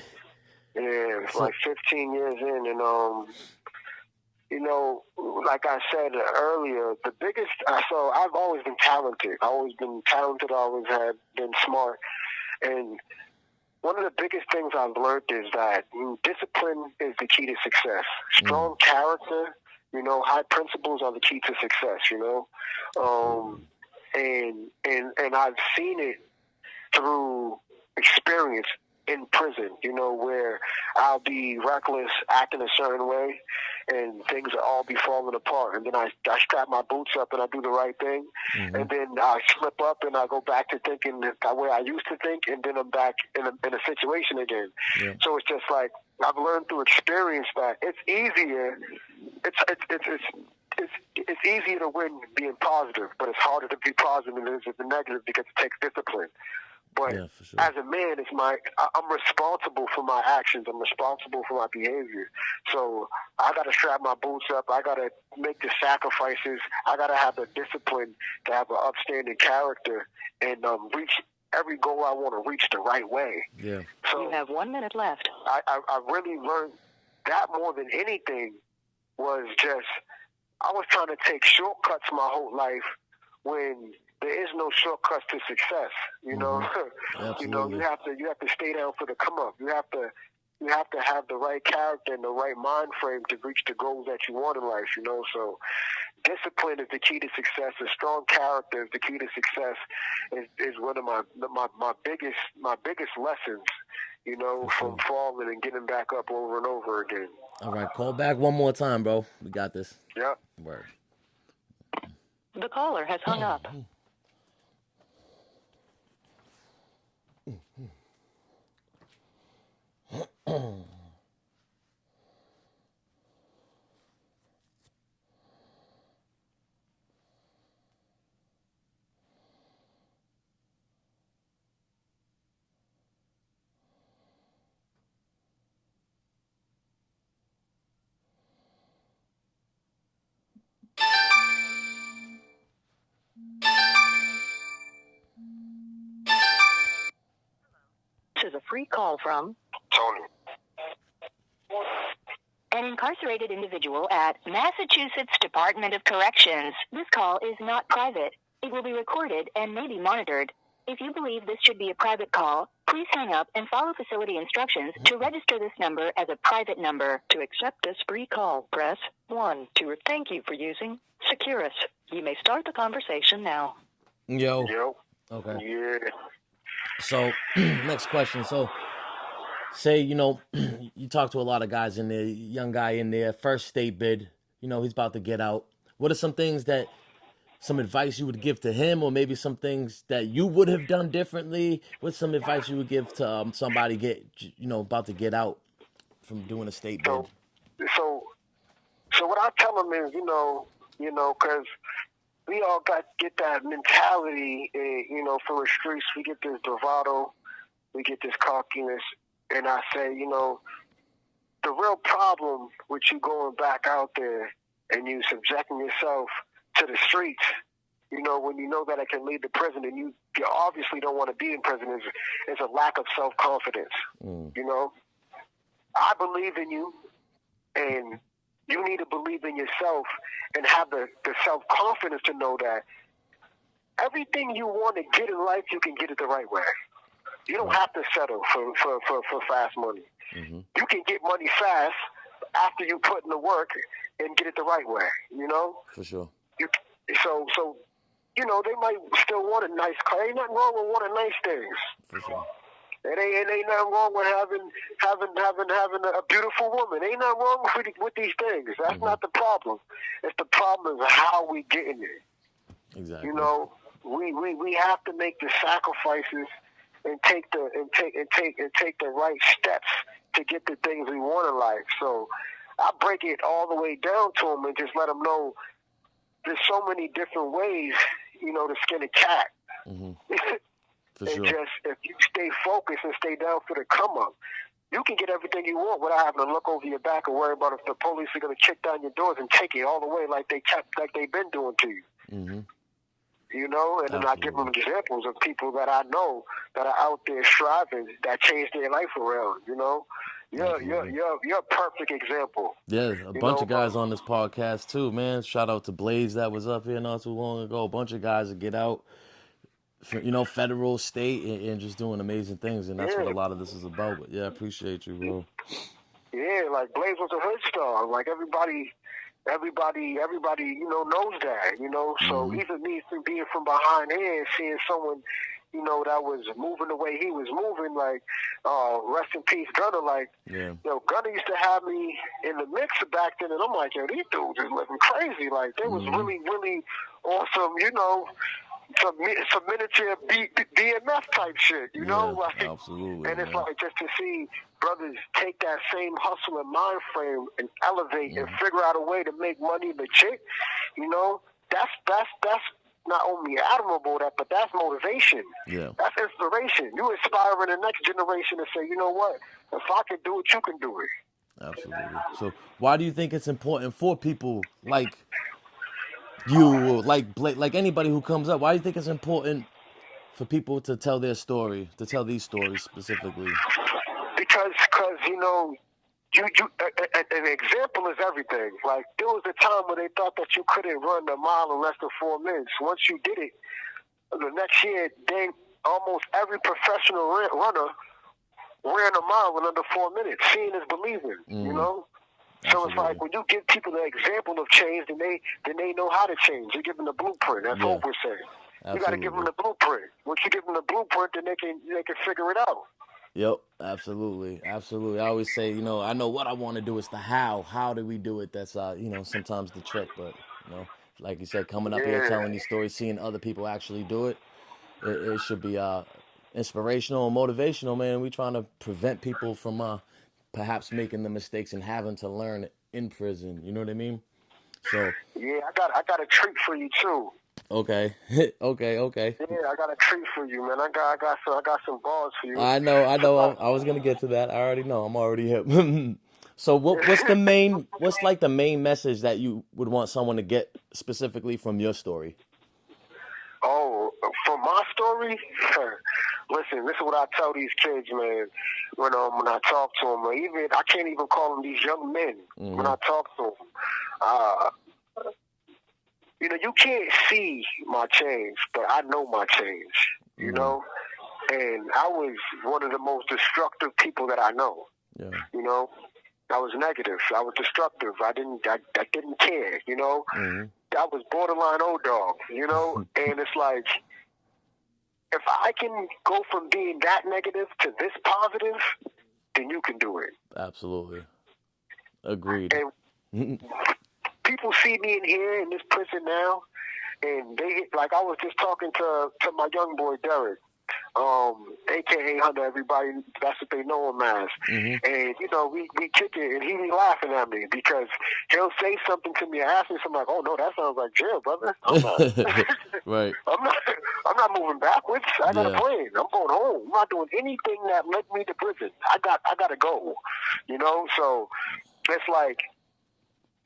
it's like 15 years in, and like I said earlier, the biggest. So I've always been talented. I always have been smart, and one of the biggest things I've learned is that discipline is the key to success. Strong character, high principles are the key to success. And I've seen it through experience in prison, where I'll be reckless, acting a certain way, and things will all be falling apart. And then I strap my boots up and I do the right thing. Mm-hmm. And then I slip up and I go back to thinking the way I used to think, and then I'm back in a situation again. Yeah. So it's just like I've learned through experience that it's easier. It's easier to win being positive, but it's harder to be positive than it is with the negative because it takes discipline. But Yeah, for sure. as a man, I'm responsible for my actions. I'm responsible for my behavior. So I got to strap my boots up. I got to make the sacrifices. I got to have the discipline to have an upstanding character and reach every goal I want to reach the right way. Yeah. So You have 1 minute left. I really learned that more than anything was just I was trying to take shortcuts my whole life when there is no shortcuts to success. Absolutely. You have to stay down for the come up. You have to have the right character and the right mind frame to reach the goals that you want in life. So discipline is the key to success. A strong character is the key to success. Is one of my biggest lessons. From falling and getting back up over and over again. All right, call back one more time, bro. We got this. Yep. Word. The caller has hung up. This is a free call from Tony. an incarcerated individual at Massachusetts Department of Corrections. This call is not private. It will be recorded and may be monitored. If you believe this should be a private call, please hang up and follow facility instructions to register this number as a private number. To accept this free call, press 1. Thank you for using Securus. You may start the conversation now. Yo. Yep. Okay. Yeah. So, next question. So, say, you talk to a lot of guys in there, young guy in there, first state bid, he's about to get out. What are some advice you would give to him, or maybe some things that you would have done differently? What's some advice you would give to somebody about to get out from doing a state bid? So what I tell them is, because we all get that mentality, you know, from the streets. We get this bravado, we get this cockiness, and I say, you know, the real problem with you going back out there and you subjecting yourself to the streets, you know, when you know that it can lead to prison, and you obviously don't want to be in prison, is a lack of self-confidence. You know, I believe in you, and you need to believe in yourself and have the self-confidence to know that everything you want to get in life, you can get it the right way. You don't have to settle for fast money. You can get money fast after you put in the work and get it the right way, you know? For sure. So you know, they might still want a nice car. Ain't nothing wrong with wanting nice things. For sure. It ain't nothing wrong with having a beautiful woman. Ain't nothing wrong with these things. That's not the problem. It's the problem is how we getting it. Exactly. You know, we have to make the sacrifices and take the right steps to get the things we want in life. So I break it all the way down to them and just let them know there's so many different ways, you know, to skin a cat. For and sure. just, if you stay focused and stay down for the come up, you can get everything you want without having to look over your back and worry about if the police are going to kick down your doors and take it all the way like they've been doing to you. You know, and then I give them examples of people that I know that are out there striving that changed their life around. You know, you're a perfect example. Yeah, a bunch of guys on this podcast too, man. Shout out to Blaze that was up here not too long ago. A bunch of guys that get out, you know, federal, state, and just doing amazing things, and that's what a lot of this is about. But yeah, I appreciate you, bro. Yeah, like Blaze was a hood star. Like everybody, you know, knows that, you know. So even me being from behind here and seeing someone, you know, that was moving the way he was moving, like, rest in peace, Gunner. Like, you know, Gunner used to have me in the mix back then, and I'm like, yo, these dudes is living crazy. Like, they was really, really awesome, you know, some miniature BMF type shit, you know? Like, absolutely. And it's like just to see brothers take that same hustle and mind frame and elevate and figure out a way to make money legit, you know, that's not only admirable, but that's motivation. Yeah. That's inspiration. You inspiring the next generation to say, you know what, if I can do it, you can do it. Absolutely. So why do you think it's important for people like you, like anybody who comes up, why do you think it's important for people to tell their story, to tell these stories specifically? Because you know, an example is everything. Like, there was a time when they thought that you couldn't run a mile in less than 4 minutes. Once you did it, the next year, almost every professional runner ran a mile in under 4 minutes. Seeing is believing, you know? So Absolutely. it's like when you give people the example of change, then they know how to change. You give them the blueprint. That's what we're saying. You got to give them the blueprint. Once you give them the blueprint, then they can figure it out. Yep, absolutely. I always say, you know, I know what I want to do. It's the how. How do we do it? That's you know, sometimes the trick. But you know, like you said, coming up here telling these stories, seeing other people actually do it, it should be inspirational and motivational, man. We trying to prevent people from perhaps making the mistakes and having to learn in prison. You know what I mean? So yeah, I got a treat for you too. Okay. Okay. Yeah, I got a treat for you, man. I got some balls for you. I know. I was gonna get to that. I already know. I'm already hip. So what's the main message that you would want someone to get specifically from your story? Oh, from my story? Listen, this is what I tell these kids, man, when I talk to them. Or even, I can't even call them these young men when I talk to them. You know, you can't see my change, but I know my change, you know? And I was one of the most destructive people that I know. Yeah. You know? I was negative. I was destructive. I didn't care, you know? I was borderline old dog, you know? And it's like, if I can go from being that negative to this positive, then you can do it. Absolutely. Agreed. And people see me in here in this prison now, and they, like, I was just talking to my young boy Derek. AKA Hunter, everybody, that's what they know him as. And, you know, we kick it, and he be laughing at me because he'll say something to me, ask me something like, oh, no, that sounds like jail, brother. I'm not. Right. I'm not moving backwards. I got a plan. I'm going home. I'm not doing anything that led me to prison. I got to go, you know? So it's like,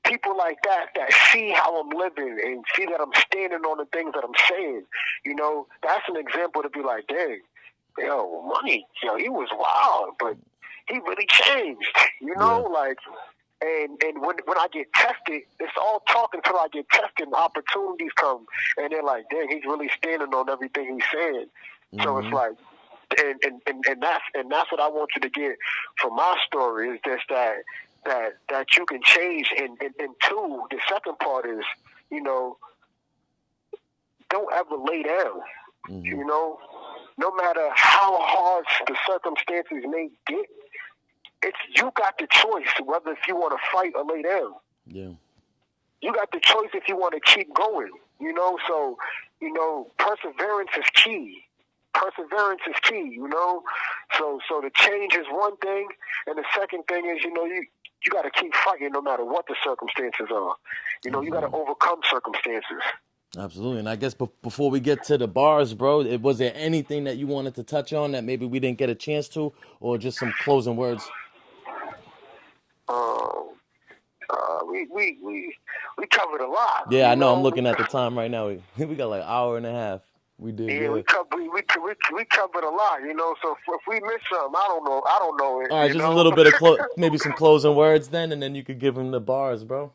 people like that see how I'm living and see that I'm standing on the things that I'm saying, you know, that's an example to be like, dang, yo, Money, yo, he was wild, but he really changed, you know, like, and when I get tested, it's all talk until I get tested and opportunities come, and they're like, dang, he's really standing on everything he's saying. So it's like, and that's what I want you to get from my story is just that you can change, and two, the second part is, you know, don't ever lay down. You know, no matter how hard the circumstances may get, it's you got the choice whether if you want to fight or lay down. Yeah. You got the choice if you want to keep going. You know, so you know, perseverance is key. Perseverance is key. You know, so the change is one thing, and the second thing is, you know, you got to keep fighting no matter what the circumstances are. You know, you got to overcome circumstances. Absolutely. And I guess before we get to the bars, bro, was there anything that you wanted to touch on that maybe we didn't get a chance to, or just some closing words? We covered a lot. Yeah, I know. I'm looking at the time right now. We got like an hour and a half. We did. Yeah, we covered a lot, you know. So if we missed something, I don't know it. All right, just a little bit of maybe some closing words then, and then you could give them the bars, bro.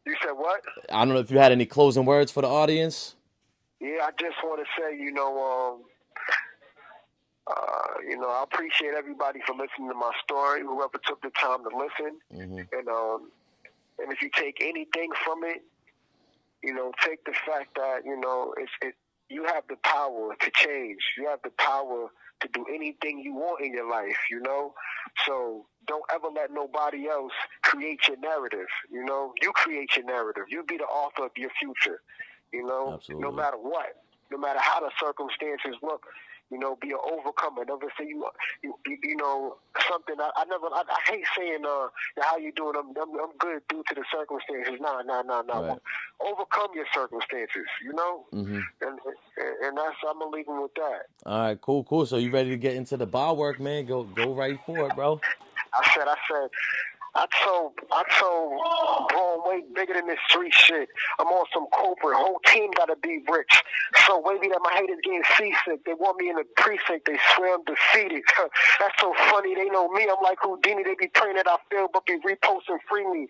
You said what? I don't know if you had any closing words for the audience. Yeah, I just want to say, you know, I appreciate everybody for listening to my story. Whoever took the time to listen, and if you take anything from it, you know, take the fact that, you know, you have the power to change. You have the power to do anything you want in your life, you know? So don't ever let nobody else create your narrative, you know? You create your narrative. You be the author of your future, you know? Absolutely. No matter what. No matter how the circumstances look, you know, be an overcomer. Never say you know, something. I hate saying, how you doing? I'm good due to the circumstances. Nah. Right. Overcome your circumstances, you know? And that's, I'm going to leave them with that. All right, cool. So you ready to get into the bar work, man? Go right for it, bro. I said, I told bro, I'm way bigger than this street shit. I'm on some corporate. Whole team gotta be rich. So wavy that my haters getting seasick. They want me in the precinct. They swear I'm defeated. That's so funny. They know me. I'm like Houdini. They be praying that I fail, but they repost and free me.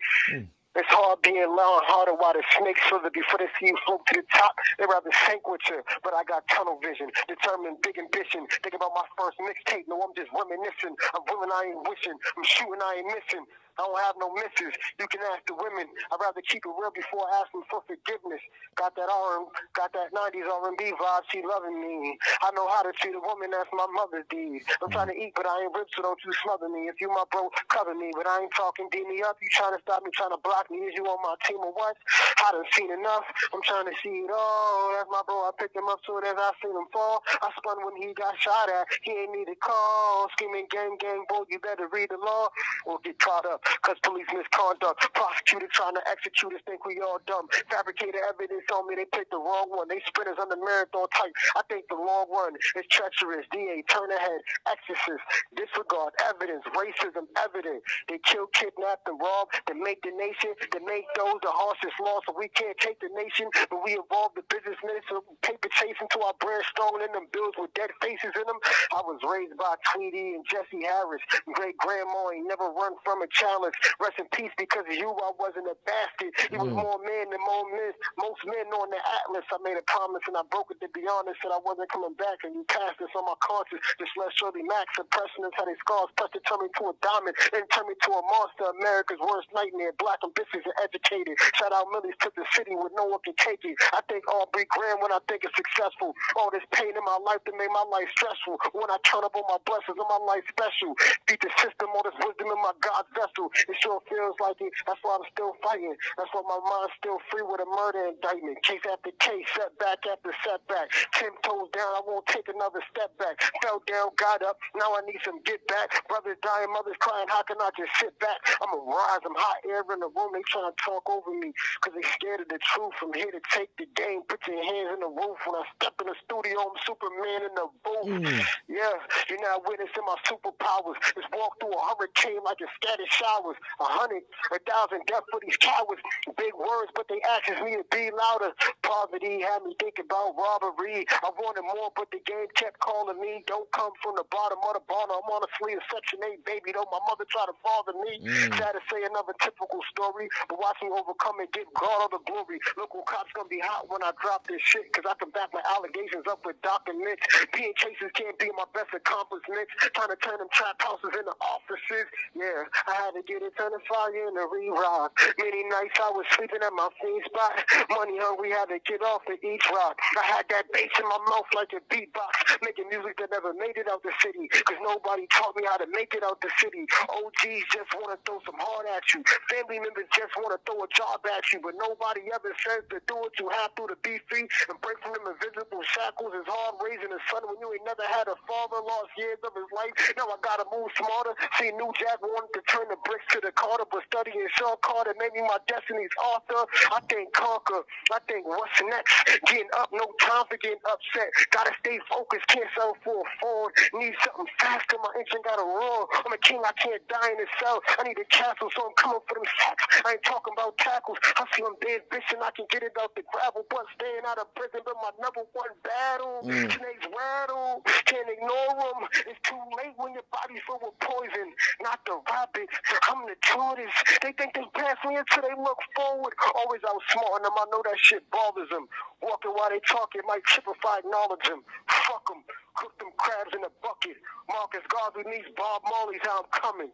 It's hard being loud and harder while the snakes slither before they see you float to the top. They rather sink with you, but I got tunnel vision, determined, big ambition. Think about my first mixtape. No, I'm just reminiscing. I'm willing, I ain't wishing. I'm shooting, I ain't missing. I don't have no misses. You can ask the women. I'd rather keep it real before asking for forgiveness. Got that 90s R&B vibe. She loving me. I know how to treat a woman. That's my mother's deed. I'm trying to eat, but I ain't rich, so don't you smother me. If you my bro, cover me, but I ain't talking. D me up. You trying to stop me? Trying to block me? Is you on my team or what? I done seen enough. I'm trying to see it all. That's my bro. I picked him up soon as I seen him fall. I spun when he got shot at. He ain't need a call. Screaming gang, boy, you better read the law or get caught up. Cause police misconduct. Prosecutor trying to execute us, think we all dumb. Fabricated evidence on me, they picked the wrong one. They sprinters on the marathon type. I think the long run is treacherous. DA, turn ahead. Exorcist, disregard evidence. Racism evident. They kill, kidnap, and rob to make the nation, to make those the harshest laws. So we can't take the nation, but we evolve the business minutes of paper chasing to our brand strong in them bills with dead faces in them. I was raised by Tweety and Jesse Harris. Great grandma ain't never run from a challenge. Rest in peace, because of you, I wasn't a bastard. He was more man than most men on the Atlas. I made a promise and I broke it, to be honest, said I wasn't coming back, and you passed this on my conscience. Just let Shirley Max suppressing us, how they scars pressed to turn me to a diamond and turn me to a monster. America's worst nightmare. Black ambitious and educated. Shout out Millies to the city where no one can take it. I think Aubrey Graham when I think it's successful. All this pain in my life that made my life stressful. When I turn up on my blessings, on my life special. Beat the system, all this wisdom in my God's vessel. true. It sure feels like it. That's why I'm still fighting. That's why my mind's still free with a murder indictment. Case after case, setback after setback. 10 toes down, I won't take another step back. Fell down, got up, now I need some get back. Brothers dying, mothers crying, how can I just sit back? I'm a rise, I'm hot air in the room. They trying to talk over me because they scared of the truth. I'm here to take the game, put your hands in the roof. When I step in the studio, I'm Superman in the booth. Yeah, you're not witnessing my superpowers. Just walk through a hurricane like it scattered showers. 100, 1,000 death for these cowards. Big words, but they actions need to be louder. Poverty had me thinking about robbery. I wanted more, but the game kept calling me. Don't come from the bottom of the bottom. I'm honestly a Section 8 baby, though my mother tried to father me. Sad to say another typical story, but watch me overcome and get God all the glory. Local cops gonna be hot when I drop this shit, cause I can back my allegations up with documents. Being cases can't be my best accomplishments. Trying to turn them trap houses into offices. Yeah, I had to get it, turn the fire into re-rock. Many nights I was sleeping at my fiend spot. Money hungry, had to get off of each rock. I had that bass in my mouth like a beatbox, making music that never made it out the city, cause nobody taught me how to make it out the city. OGs just want to throw some hard at you. Family members just want to throw a job at you, but nobody ever says to do what you have to be free and break from them invisible shackles. It's hard raising a son when you ain't never had a father, lost years of his life. Now I gotta move smarter. See, New Jack wanted to turn the bricks to the Carter, but studying Sean Carter made me my destiny's author. I think conquer. I think what's next? Getting up, no time for getting upset. Gotta stay focused, can't settle for a phone. Need something faster, my engine gotta roar. I'm a king, I can't die in the cell. I need a castle, so I'm coming for them sacks. I ain't talking about tackles. I see them dead bitch and I can get it out the gravel, but staying out of prison been my number one battle. Today's rattle, can't ignore them. It's too late when your body's full with poison. Not the rabbits, I'm the tortoise. They think they pass me until they look forward. Always outsmarting them, I know that shit bothers them. Walking while they talk, it might trip if I acknowledge them. Fuck them, cook them crabs in a bucket. Marcus Garvey meets Bob Marley's how I'm coming.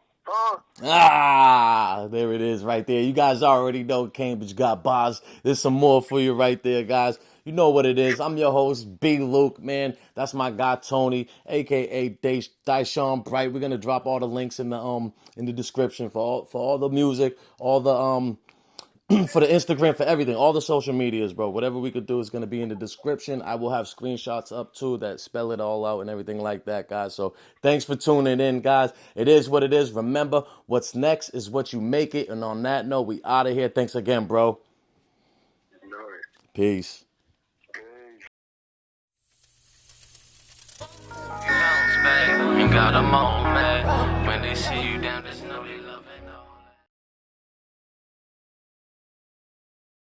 There it is right there. You guys already know Cambridge got bars. There's some more for you right there, guys. You know what it is. I'm your host, B. Luke, man. That's my guy, Tony, a.k.a. Dyshaun Bright. We're going to drop all the links in the description for all the music, all the for the Instagram, for everything, all the social medias, bro. Whatever we could do is going to be in the description. I will have screenshots up too that spell it all out and everything like that, guys. So thanks for tuning in, guys. It is what it is. Remember, what's next is what you make it. And on that note, we out of here. Thanks again, bro. Peace. Bounce back, ain't got a moment. When they see you down, just know they love it.